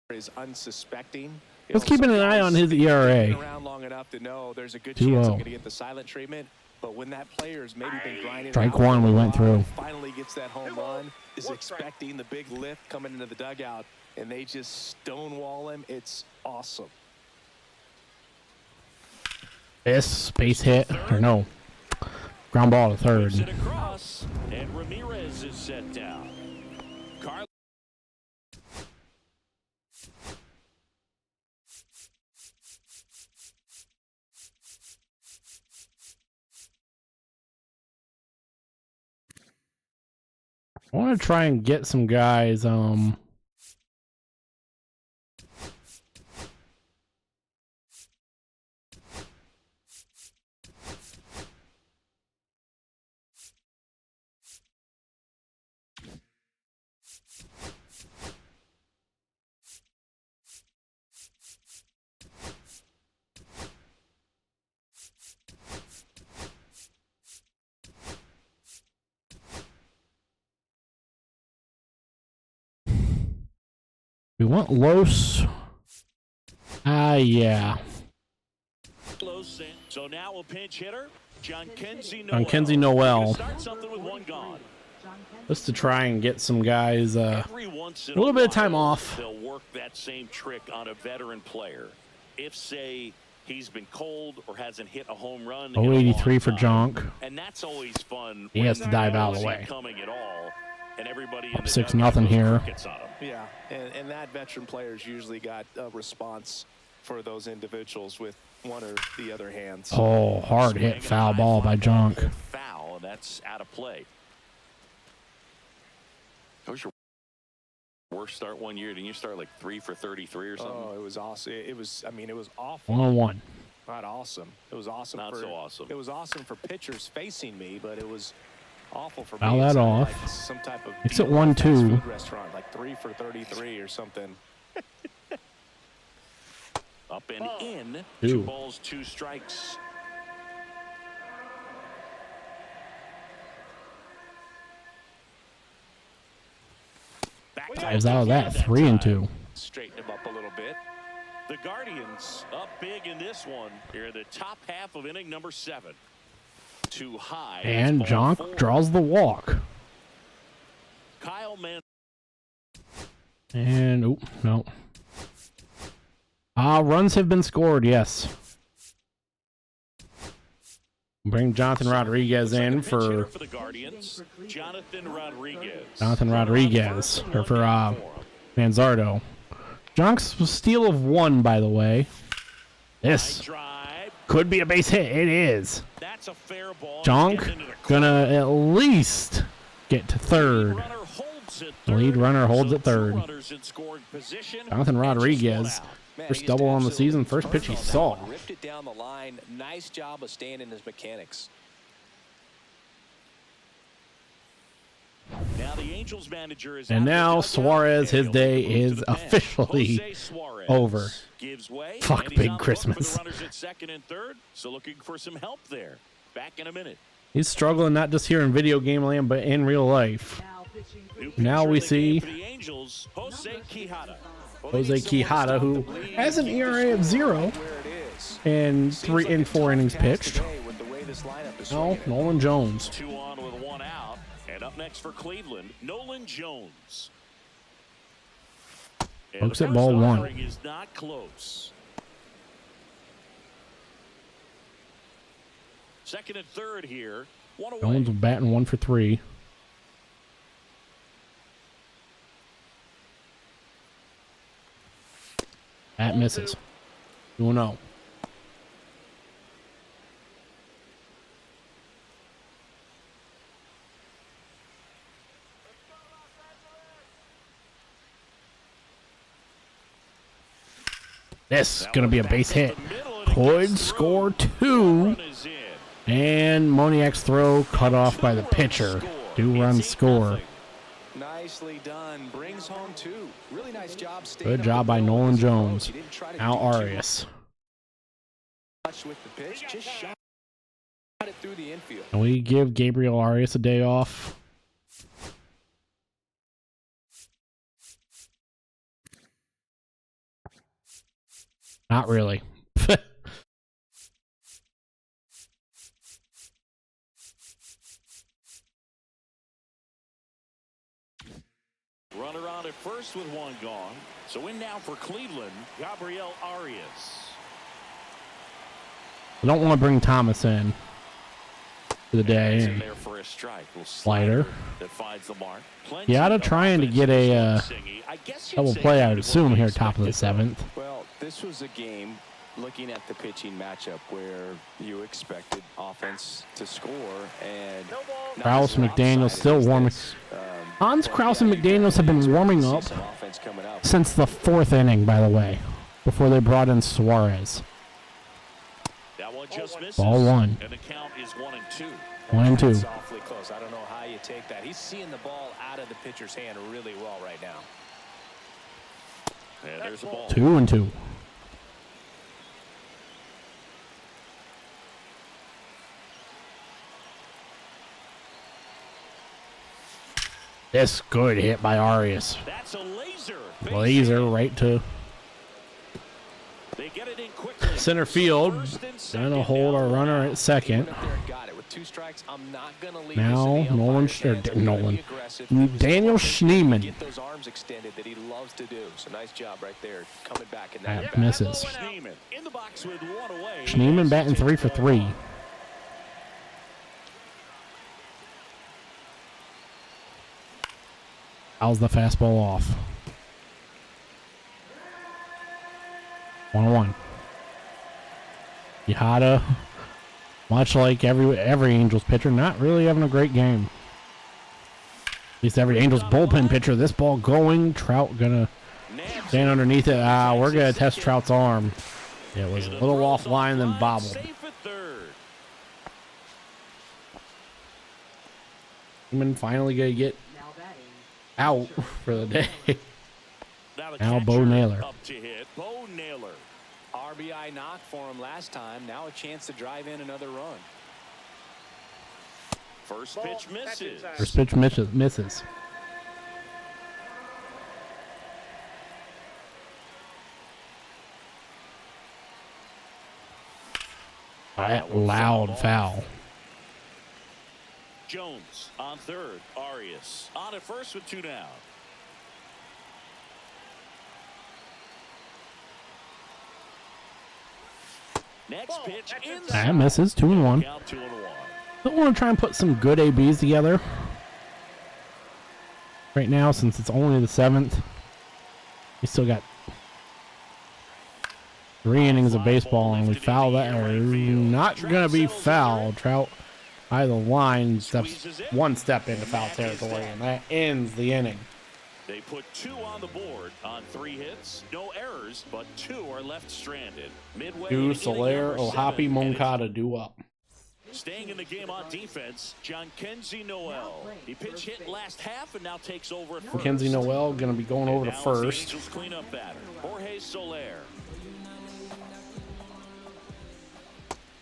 Is unsuspecting. Let's keeping an eye on his ERA. Been around long enough to know there's a good 2-0. chance I'm going to get the silent treatment. But when that player's maybe been grinding Strike out one, for we a went while, through. finally gets that home run, is expecting the big lift coming into the dugout, and they just stonewall him. It's awesome. This base hit, or no, ground ball to third. Puts it across, and Ramirez is set down. Carl. I want to try and get some guys, we want Los. Yeah. Close in. So now a pinch hitter, John Kenzie Noel. On Kenzie Noel. Start something with one gone. Just to try and get some guys, Every once in a little bit of time while, off. They'll work that same trick on a veteran player. If, say, he's been cold or hasn't hit a home run. 083 for Jonk. And that's always fun. He has to dive out of the See way. coming at all, and everybody in Up the 6-0 dugout here. gets on him. Yeah, and that veteran player's usually got a response for those individuals with one or the other hands. Oh, hard hit foul ball by Jonk. Foul, that's out of play. That was your worst start one year. Didn't you start like 3 for 33 or something? Oh, it was awesome. It was, I mean, it was awful. 101. Not awesome. It was awesome. Not for, so awesome. It was awesome for pitchers facing me, but it was awful for Foul me. that It sounded off. like some type of Makes it fast 1-2. food restaurant, like 3 for 33 or something. Up and in. 2. 2 balls, 2 strikes. Times out of that, 3 and 2. Straighten him up a little bit. The Guardians up big in this one. Here, the top half of inning number 7. Too high. And Jonk draws the walk. Kyle Mann. And, oh, no. Runs have been scored, yes. Bring Jonathan Rodriguez in for the Guardians. Jonathan Rodriguez. Or for Manzardo. Jonk's steal of 1, by the way. This could be a base hit. It is. That's a fair ball. Jonk gonna at least get to third. Lead runner holds at third. Jonathan Rodriguez, first double on the season, first pitch he saw. Ripped it down the line. Nice job of staying in his mechanics. Now the Angels manager is and now Suarez, his day is officially over. Fuck Big Christmas. At second and third, so looking for some help there. Back in a minute. He's struggling not just here in video game land, but in real life. Now we see Jose Quijada, who has an ERA of 0 and 3 and 4 innings pitched. No, Nolan Jones. 2 on with 1 out. And up next for Cleveland, Nolan Jones. Looks at ball 1. Is not close. Second and third here. 1 away. Jones batting 1 for 3. That misses. 2-0. This is going to be a base hit. Could score 2. And Moniak's throw cut off by the pitcher. 2-run score. Nicely done. Brings home 2. Really nice job. Good job by Nolan Jones. Now Arias. With the pitch, just shot it through the infield. Can we give Gabriel Arias a day off? Not really. Runner on at first with 1 gone. So in now for Cleveland, Gabriel Arias. I don't want to bring Thomas in for the day. In there for a strike. Slider. That finds the mark. Quijada trying to get a double play, I would assume, here top of the 7th. Well, this was a game, looking at the pitching matchup, where you expected offense to score, and Krause, McDaniel still warming. Hans Krause and McDaniels have been warming up since the 4th inning, by the way, before they brought in Suarez. That one just misses. Ball 1. And the count is 1 and 2. 1 and 2. That's awfully close. I don't know how you take that. He's seeing the ball out of the pitcher's hand really well right now. And there's a ball. 2 and 2. This good hit by Arias. That's a laser. Laser right to They get it in quickly. center field. Gonna hold our runner at second. Got it with 2 strikes. I'm not gonna leave Now Daniel Schneemann. Get those arms extended that he loves to do. So nice job right there, coming back in That that. misses. Schneemann in the box with 1 away. Schneemann batting 3 for 3. Fouls the fastball off. 1-1. Quijada, much like every Angels pitcher, not really having a great game. At least every Angels bullpen pitcher. This ball going. Trout gonna stand underneath it. We're gonna test Trout's arm. It was a little offline, then bobbled. Schneemann finally gonna get out for the day. Now Bo Naylor. Up to hit. Bo Naylor. RBI knock for him last time. Now a chance to drive in another run. First pitch misses. First pitch misses. That loud foul. Jones on third. Arias on at first with 2 down. Next pitch inside. That misses. 2-1. Count 2-1. Don't want to try and put some good ABs together right now since it's only the 7th. We still got 3 innings of baseball and we foul that. Or not going to be fouled. Trout by the line steps 1 step into foul territory, and that ends the inning. They put 2 on the board on 3 hits. No errors, but 2 are left stranded. Midway Do in Soler, inning Ohapi, number 7, and Moncada do up. staying in the game on defense, Jhonkensy Noel. He pitch hit last half and now takes over at first. Mackenzie Noel going to be going over to Now it's the first. Angels cleanup batter, Jorge Soler.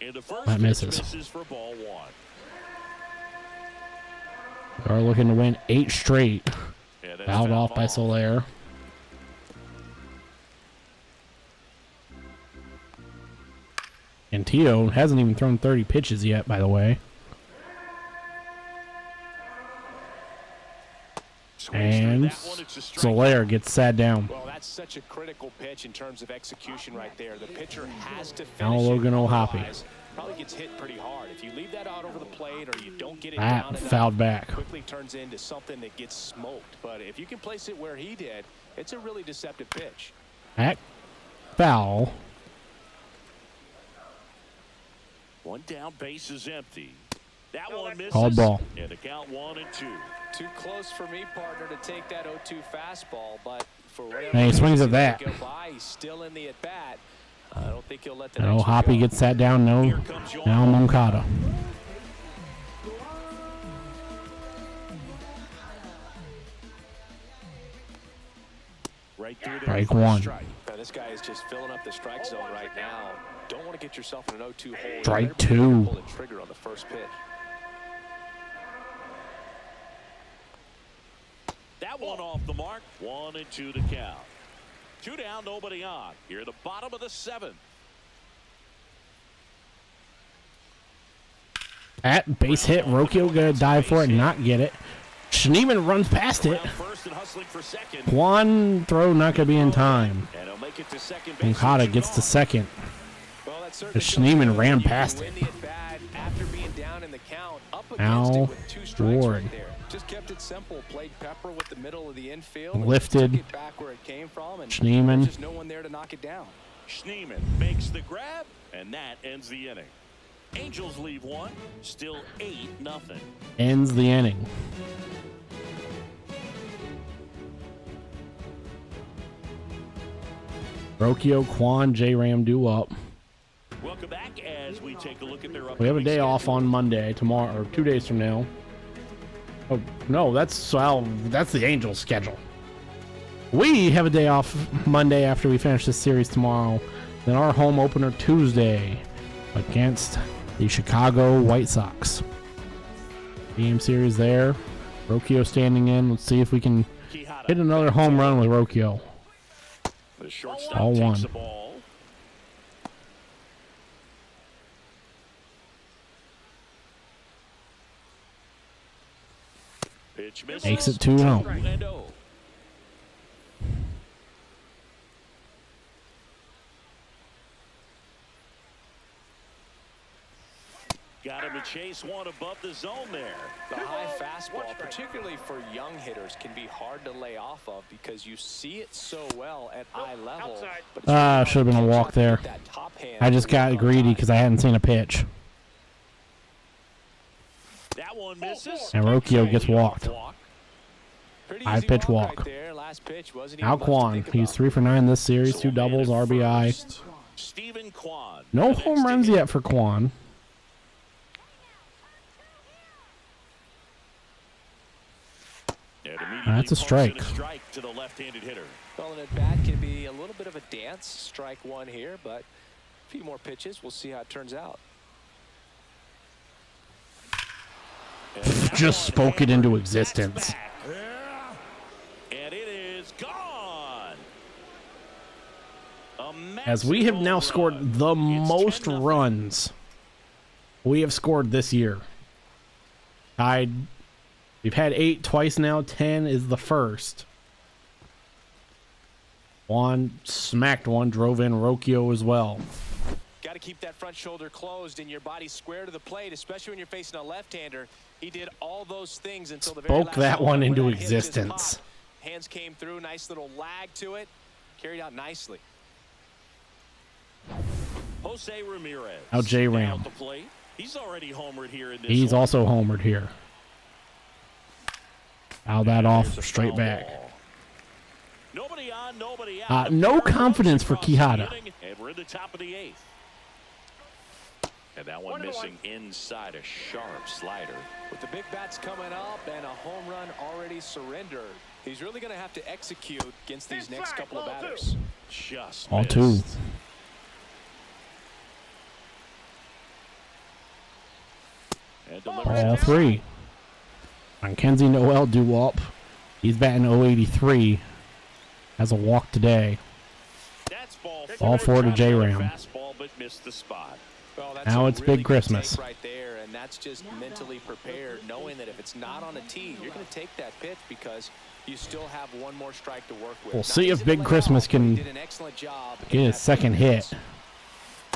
In the first That pitch misses. for ball 1. They are looking to win 8 straight. Yeah, that's Fouled foul off by ball. Soler. And Tio hasn't even thrown 30 pitches yet, by the way. Squeeze through And that one, it's a strikeout. Soler gets sat down. Well, that's such a critical pitch in terms of execution right there. The pitcher has to finish Now it, Logan Ohapi. otherwise probably gets hit pretty hard. If you leave that out over the plate or you don't get it That down enough, fouled back. it quickly turns into something that gets smoked. But if you can place it where he did, it's a really deceptive pitch. That foul. 1 down, base is empty. That one misses. Called ball. And the count 1-2. Too close for me, partner, to take that 0-2 fastball, but for whatever And he swings reason, at that. go by, he's still in the at-bat. I don't think he'll let the And next one Ohapi go. gets sat down. No. Here comes your Now Moncada. right through there. Strike First 1. strike. Now, this guy is just filling up the strike zone right now. Don't want to get yourself in an 0-2 hole. Strike Better be able to 2. Pull the trigger on the first pitch. That one off the mark. 1-2 to count. 2 down, nobody on. Here at the bottom of the 7th. At base hit. Rocchio gonna dive for it and not get it. Schneemann runs past it. Around first and hustling for second. One throw not gonna be in time. And he'll make it to second base. Moncada with 2 gets to gone. second. Well, that certainly The Schneemann shows ran you can past win it. the at-bat after being down in the count, up against Now it with 2 strikes Ward. right there. Just kept it simple. Played Pepper with the middle of the infield. and Lifted. took it back where it came from, and Schneemann. there's just no one there to knock it down. Schneemann makes the grab, and that ends the inning. Angels leave 1, still 8-0. Ends the inning. Rocchio, Quan, J-Ram do up. Welcome back as we take a look at their We have a upcoming day off on schedule. Monday, tomorrow, or 2 days from now. Oh, no, that's the Angels' schedule. We have a day off Monday after we finish this series tomorrow. Then our home opener Tuesday against the Chicago White Sox. Game series there. Rocchio standing in. Let's see if we can Quijada. hit another home run with Rocchio. The shortstop All takes one. the ball. Pitch misses. Makes it 2-0. 2-0. Got him to chase one above the zone there. The high fastball, particularly for young hitters, can be hard to lay off of because you see it so well at eye level. outside. but it's really hard Should have been a to walk catch there. with that top hand I just to got work on greedy time. because I hadn't seen a pitch. That one misses. And Rocchio gets walked. Pretty High easy pitch walk. Right there. Last pitch wasn't Now even much to Quan. think He's about. 3 for 9 this series. So 2 a man doubles, at RBI. first, Stephen Kwan. No The next home runs to hit. yet for Quan. And immediately That's a pumps in strike. a strike to the left-handed hitter. Well, an at bat can be a little bit of a dance. Strike 1 here, but few more pitches. We'll see how it turns out. Just spoke it into existence. And it is gone. As we have now scored the most runs we have scored this year. We've had 8 twice now. 10 is the first. One smacked one, drove in Rocchio as well. Got to keep that front shoulder closed and your body square to the plate, especially when you're facing a left-hander. He did all those things until the very last Spoke that moment one when into that hit just existence. popped. Hands came through, nice little lag to it, carried out nicely. Jose Ramirez. Now J-Ram. At the plate. He's already homered here in this He's one. also homered here. Foul that off, There's a straight foul back. ball. Nobody on, nobody out. No confidence for Across the Quijada. inning, and we're in the top of the 8th. And that one missing inside a sharp slider. With the big bats coming up and a home run already surrendered, he's really going to have to execute against these next couple of batters. Just All missed. 2. And delivers All it. 3. On Kenzie Noel due up. He's batting 083. Has a walk today. That's ball All 4 to J-Ram. Fastball, but missed the spot. Well, that's Now a it's really Big good Christmas. take right there, and that's just mentally prepared, knowing that if it's not on a tee, you're going to take that pitch because you still have one more strike to work with. We'll Not see easy if to Big lay Christmas off, but he can did an excellent job in get his that second defense. hit.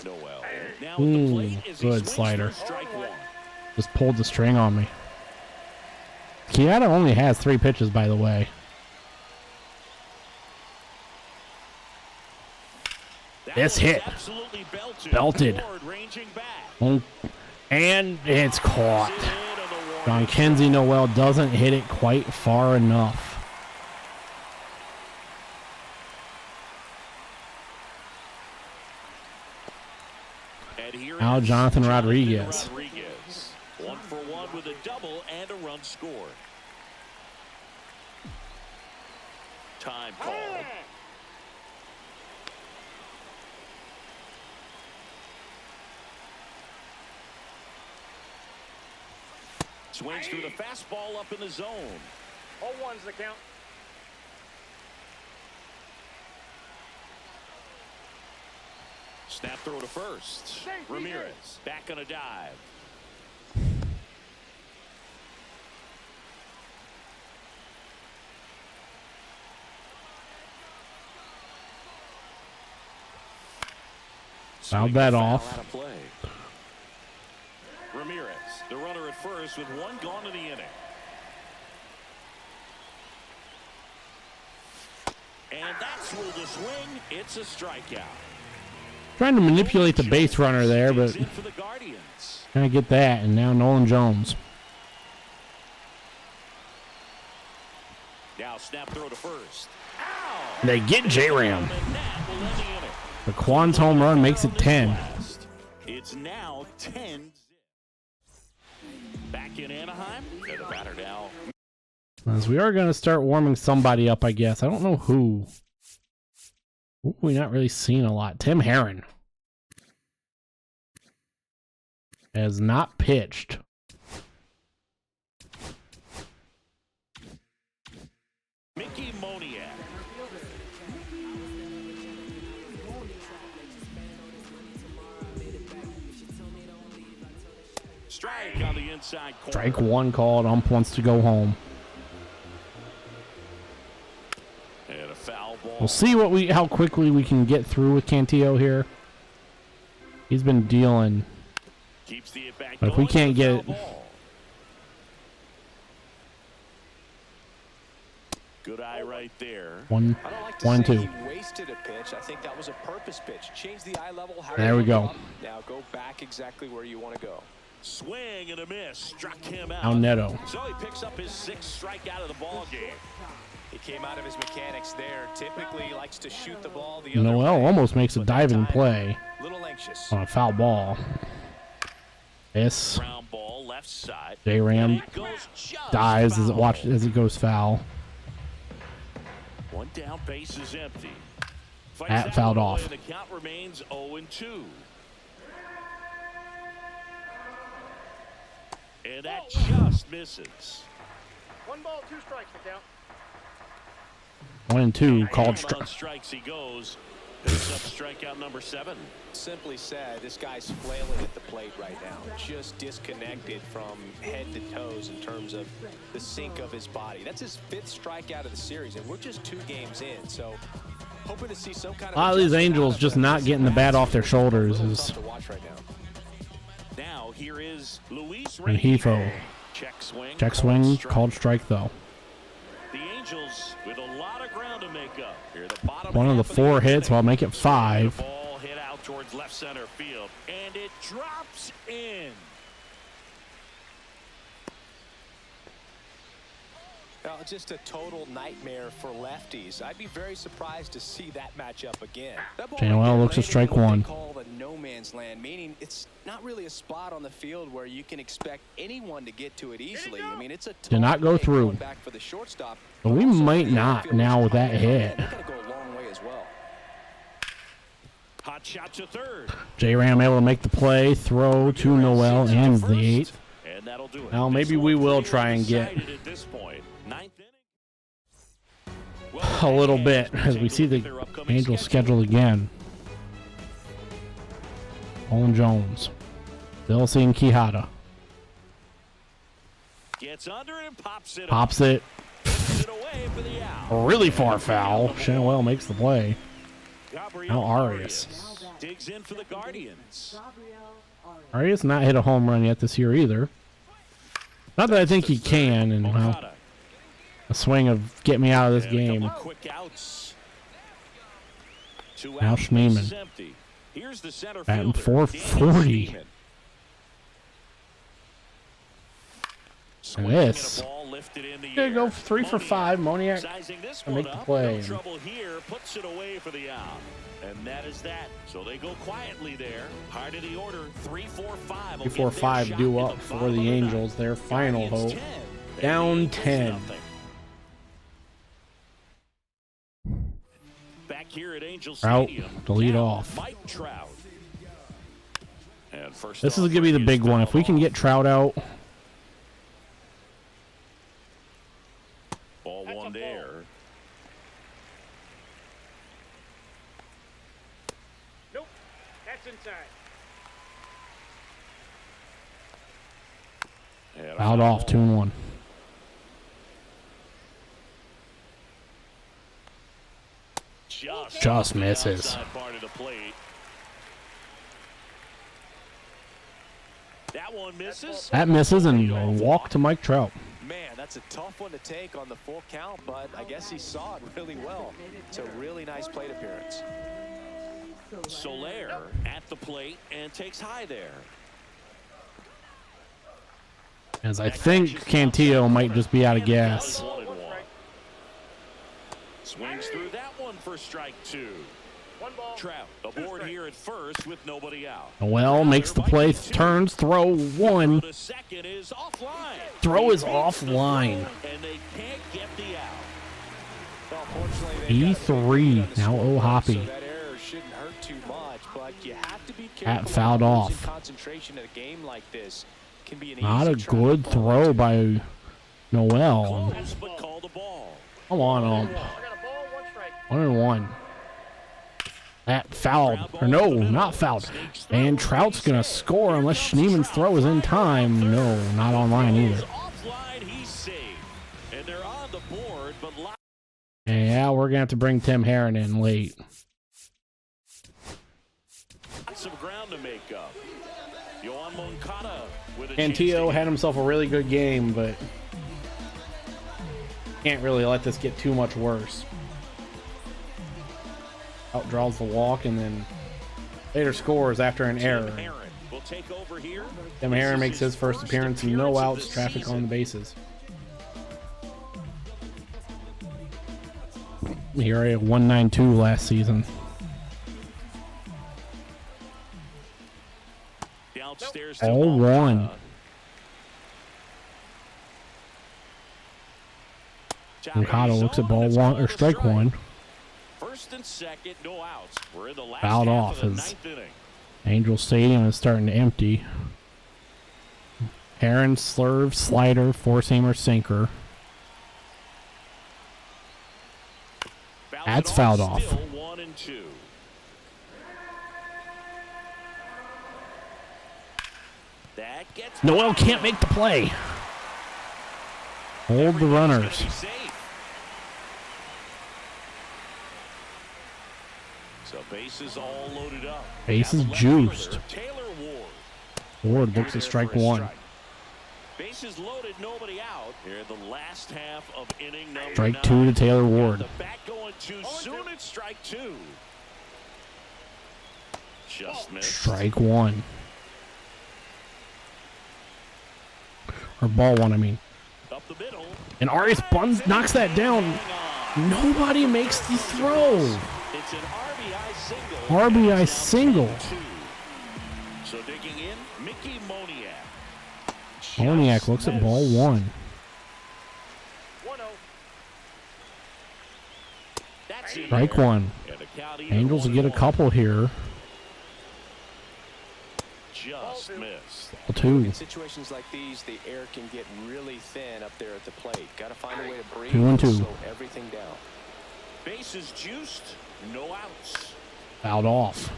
Noel. Now at the plate as he Good swings slider. for strike 1. Just pulled the string on me. Quijada only has 3 pitches, by the way. That This one was hit. absolutely Belted. Forward, ranging back. Oh, and it's caught. Hit on the warning. John Kenzie Noel doesn't hit it quite far enough. And here Now is Jonathan Rodriguez. Rodriguez. 1 for 1 with a double and a run scored. Time called. Swings through the fastball up in the zone. 0-1's the count. Snap throw to first. Ramirez back on a dive. Fouled that Foul off. out of play. Ramirez, the runner at first with 1 gone in the inning. And that's through the swing. It's a strikeout. Trying to manipulate the base runner there, but Digs in for the Guardians. trying to get that. And now Nolan Jones. Now snap throw to first. They get J-Ram. And that will end the inning. The Quan's home run makes it 10. It's now 10. Back in Anaheim. And the batter now. As we are going to start warming somebody up, I guess. I don't know who. Who we not really seen a lot. Tim Herron has not pitched. Mickey Moniak. Strike on the inside corner. Strike 1 called. Ump wants to go home. And a foul ball. We'll see how quickly we can get through with Cantillo here. He's been dealing. Keeps the at back But if we going can't with a get foul it- ball. Good eye right there. One, I don't like to 1, say 2. he wasted a pitch. I think that was a purpose pitch. Change the eye level. There we go. Now go back exactly where you want to go. Swing and a miss. Struck him out. Now Neto. So he picks up his 6th strikeout of the ball game. He came out of his mechanics there. Typically he likes to shoot the ball the other Noel way. almost makes a But that diving time, play Little anxious. on a foul ball. This Ground ball left side. J-Ram And it goes just dives as foul. it goes foul. One down, base is empty. That fouled off. The count remains 0-2. And that just misses. 1 ball, 2 strikes to count. 1 and 2 called strikes he goes. Picks up strikeout number 7. Simply said, this guy's flailing at the plate right now. Just disconnected from head to toes in terms of the sink of his body. That's his 5th strikeout of the series, and we're just 2 games in. So hoping to see some kind of... A lot of these Angels just not getting the bat off their shoulders is... Now here is Luis And Hefo. Check swing, called strike though. The Angels with a lot of ground to make up. Here, the bottom One of the 4 hits, well, make it 5. The ball hit out towards left center field, and it drops in. Well, just a total nightmare for lefties. I'd be very surprised to see that matchup again. Januel looks at strike 1. Call the no man's land, meaning it's not really a spot on the field where you can expect anyone to get to it easily. I mean, it's a Did not go through. back for the shortstop. But we might not now with that hit. They're gonna go a long way as well. Hot shot to third. J-Ram able to make the play, throw to Noel and the 8th. And that'll do it. Now maybe we will try and get At this point, 9th inning. a little bit as we see the Angels schedule again. Olin Jones, Vilsack and Quijada. Gets under and pops it. Pops it. Away for the out. Really far foul. Shenwell makes the play. Gabriel Now Arias. Digs in for the Guardians. Arias not hit a home run yet this year either. Not that I think he can, and well, a swing of get me out of this game. Quick outs. Now Schneemann. Here's the center Batting fielder, .440. And this. There you go, 3 for 5. Moniak to make the play. Trouble here, puts it away for the out. And that is that. So they go quietly there. Heart of the order, 3-4-5. 3-4-5 due up for the Angels. Their final hope. Down 10. Back here at Angel Trout Stadium. to lead off. Mike Trout. And first This is going to be the big one. If we can get Trout out. Ball one there. Nope. That's inside. Fouled off 2-1. Just misses. That one misses. That misses and a walk to Mike Trout. Man, that's a tough one to take on the full count, but I guess he saw it really well. It's a really nice plate appearance. Soler at the plate and takes high there. As I think Cantillo might just be out of gas. Swings through that one for strike 2. Trout aboard here at first with nobody out. Noel makes the play, turns, throw 1. The second is offline. Throw is offline. And they can't get the out. Well, fortunately, E3 now O'Hoppe. so that error shouldn't hurt too much, but you have to be At careful. fouled off. Concentration in a game like this can be an Not a easy trap good to throw fall by Noel. Close, but call the ball. Come on, I got a ball, 1 strike. 1-1. That fouled. Or no, not fouled. And Trout's going to score unless Schneemann's throw is in time. No, not online either. Offline, he's safe. And they're on the board, but Yeah, we're going to have to bring Tim Herron in late. lots of ground to make up. Yoan Moncada with a Cantillo had himself a really good game, but can't really let this get too much worse. Outdraws the walk and then later scores after an error. will take over here. Tim Herron makes his first appearance, no outs, traffic on the bases. Here at 192 last season. Downstairs to All one. Moncada. Moncada looks at ball 1 or strike 1. First and second, no outs. We're in the last Fouled half off of the as ninth inning. Angel Stadium is starting to empty. Heron, slurve, slider, four-seamer, sinker. That's fouled off. Still 1-2. That gets Noel can't make the play. Hold the Everything's runners. gonna be safe. So bases all loaded up. Bases Now the left juiced. fielder, Taylor Ward. Ward looks There at strike for a one. strike. Bases loaded, nobody out. Here in the last half of inning number Strike 9. two to Taylor Ward. The bat going too soon. It's strike two. Just missed. Strike one. Or ball one, I mean. Up the middle. And Arias Buns knocks that down. Hang on. Nobody makes the throw. It's an RBI single. RBI It's now single. 10-2. So digging in, Mickey Moniak. Moniak looks at ball one. 1-0. That's in Strike there. one. And the count even Angels will get a 1-1. couple here. Just missed. Ball two. In situations like these, the air can get really thin up there at the plate. Got to find a way to breathe. 2-2. Slow everything down. Bases juiced, no outs. Fouled off.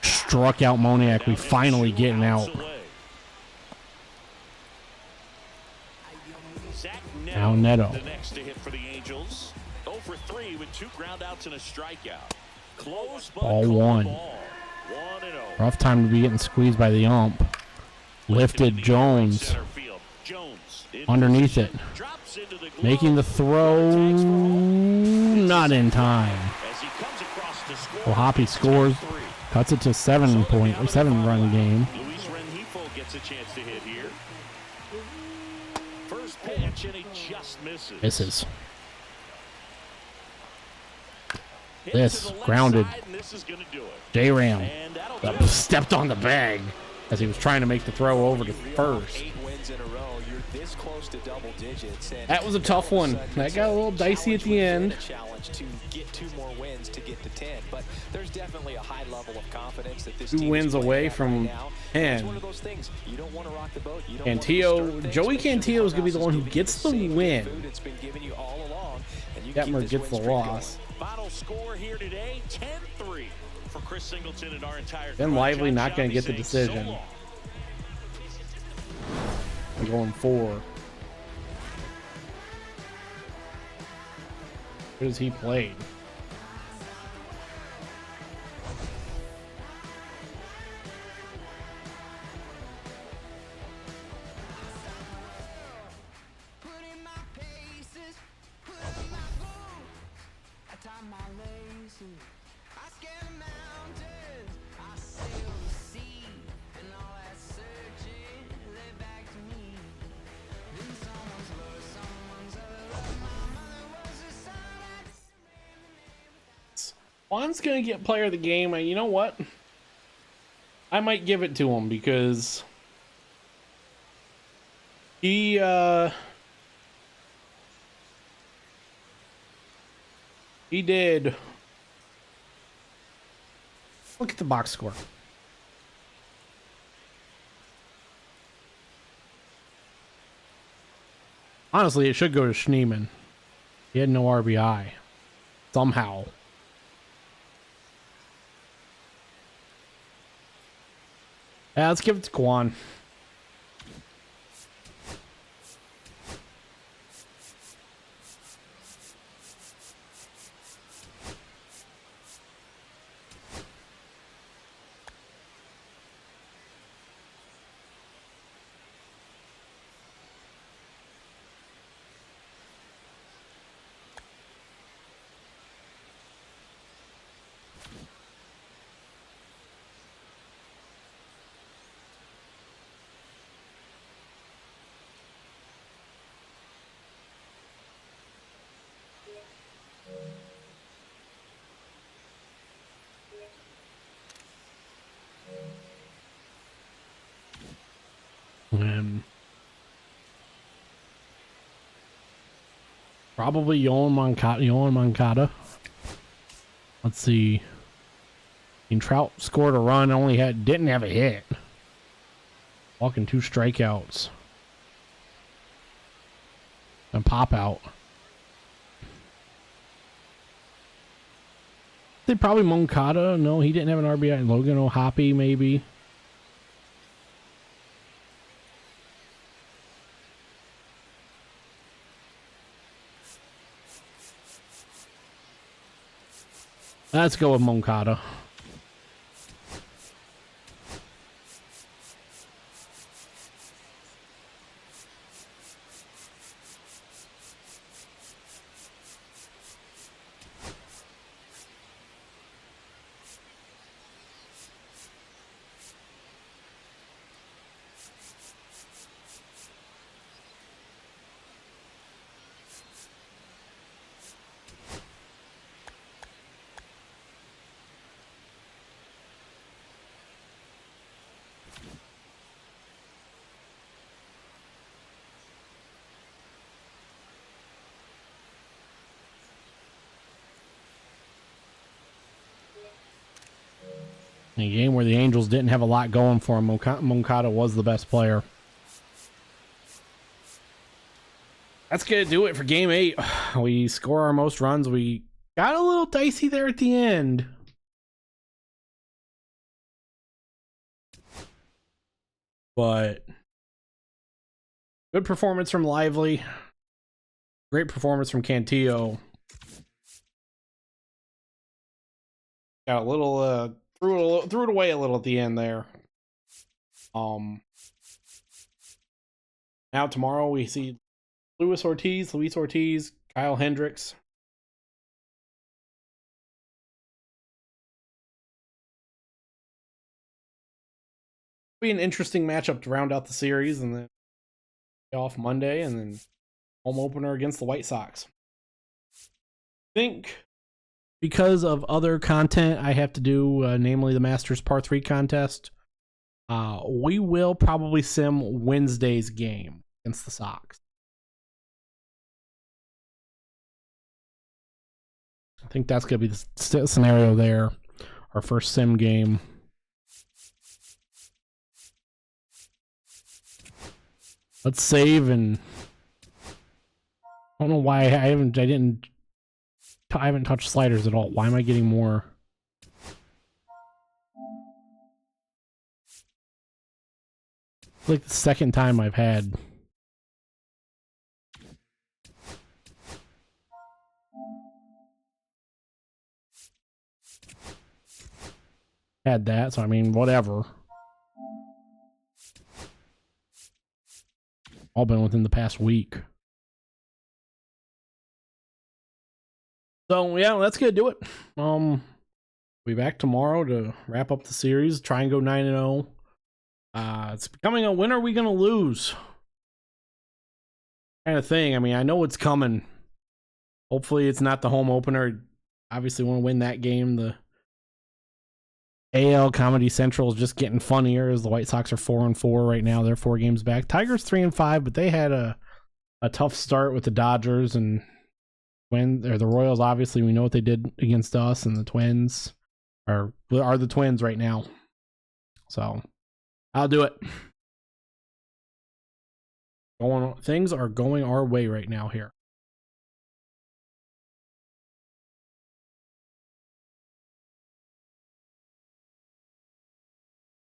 Struck out Moniak. We finally getting out. Now Neto. The next to hit for the Angels. 0 for 3 with 2 groundouts and a strikeout. Close, but Ball called one. ball. 1-0. Rough time to be getting squeezed by the ump. Lifted Jones. Center field. Jones in Underneath position. it. Drops into the glove. Making the throw. Not in time. As he comes across to score. Well, Hoppy scores. 3. Cuts it to 7 game. Luis Rengifo gets a chance to hit here. First pitch, and he just misses. Misses. Hit This, to the left grounded. side, and this is gonna do it. J-Ram And that'll do it. stepped on the bag as he was trying to make the throw over to first. 8 wins in a row. You're this close to double digits. And That was a tough one. That got a little dicey at the end. A challenge to get 2 more wins to get to 10, but there's definitely a high level of confidence that this 2 team wins is playing away at from right now. 10. It's one of those things. You don't want to rock the boat. You don't Cantillo, want to disturb things. Joey Make sure Cantillo is gonna be the one who clubhouse gets the giving you win. food it's been giving you all along, and you Detmer keep this gets the win streak loss. Final score here today, 10-3 for Chris Singleton and our entire Ben crew. Lively John not gonna Shelby get the saying so decision. long. I'm going 4. What has he played? Put in my paces, put in my boots. I tie my laces. I scale the mountains. I sail the sea. And all that searching led back to me. Then someone's love, someone's other love. My mother was a son. I just Juan's gonna get player of the game, and you know what? I might give it to him because he did. Look at the box score. Honestly, it should go to Schneemann. He had no RBI. Somehow. Yeah, let's give it to Kwan. Probably Yohan Moncada. Let's see. Trout scored a run, didn't have a hit. Walking 2 strikeouts. And pop out. They probably Moncada. No, he didn't have an RBI. Logan O'Hoppe, maybe. Let's go with Moncada. In a game where the Angels didn't have a lot going for him, Moncada was the best player. That's going to do it for Game 8. We score our most runs. We got a little dicey there at the end. But good performance from Lively. Great performance from Cantillo. Got a little... Threw it away a little at the end there. Now tomorrow we see Luis Ortiz, Kyle Hendricks. Be an interesting matchup to round out the series, and then off Monday, and then home opener against the White Sox. I think because of other content I have to do, namely the Masters Par 3 contest, we will probably sim Wednesday's game against the Sox. I think that's going to be the scenario there. Our first sim game. Let's save, and I don't know why I haven't touched sliders at all. Why am I getting more? It's like the second time I've had. Had that, so I mean, whatever. All been within the past week. So yeah, that's gonna do it. Be back tomorrow to wrap up the series. Try and go 9-0. It's becoming a when are we gonna lose kind of thing. I mean, I know it's coming. Hopefully, it's not the home opener. Obviously, want to win that game. The AL Comedy Central is just getting funnier as the White Sox are 4-4 right now. They're 4 games back. Tigers 3-5, but they had a tough start with the Dodgers and the Royals. Obviously, we know what they did against us, and the Twins are the Twins right now. So I'll do it. Things are going our way right now here.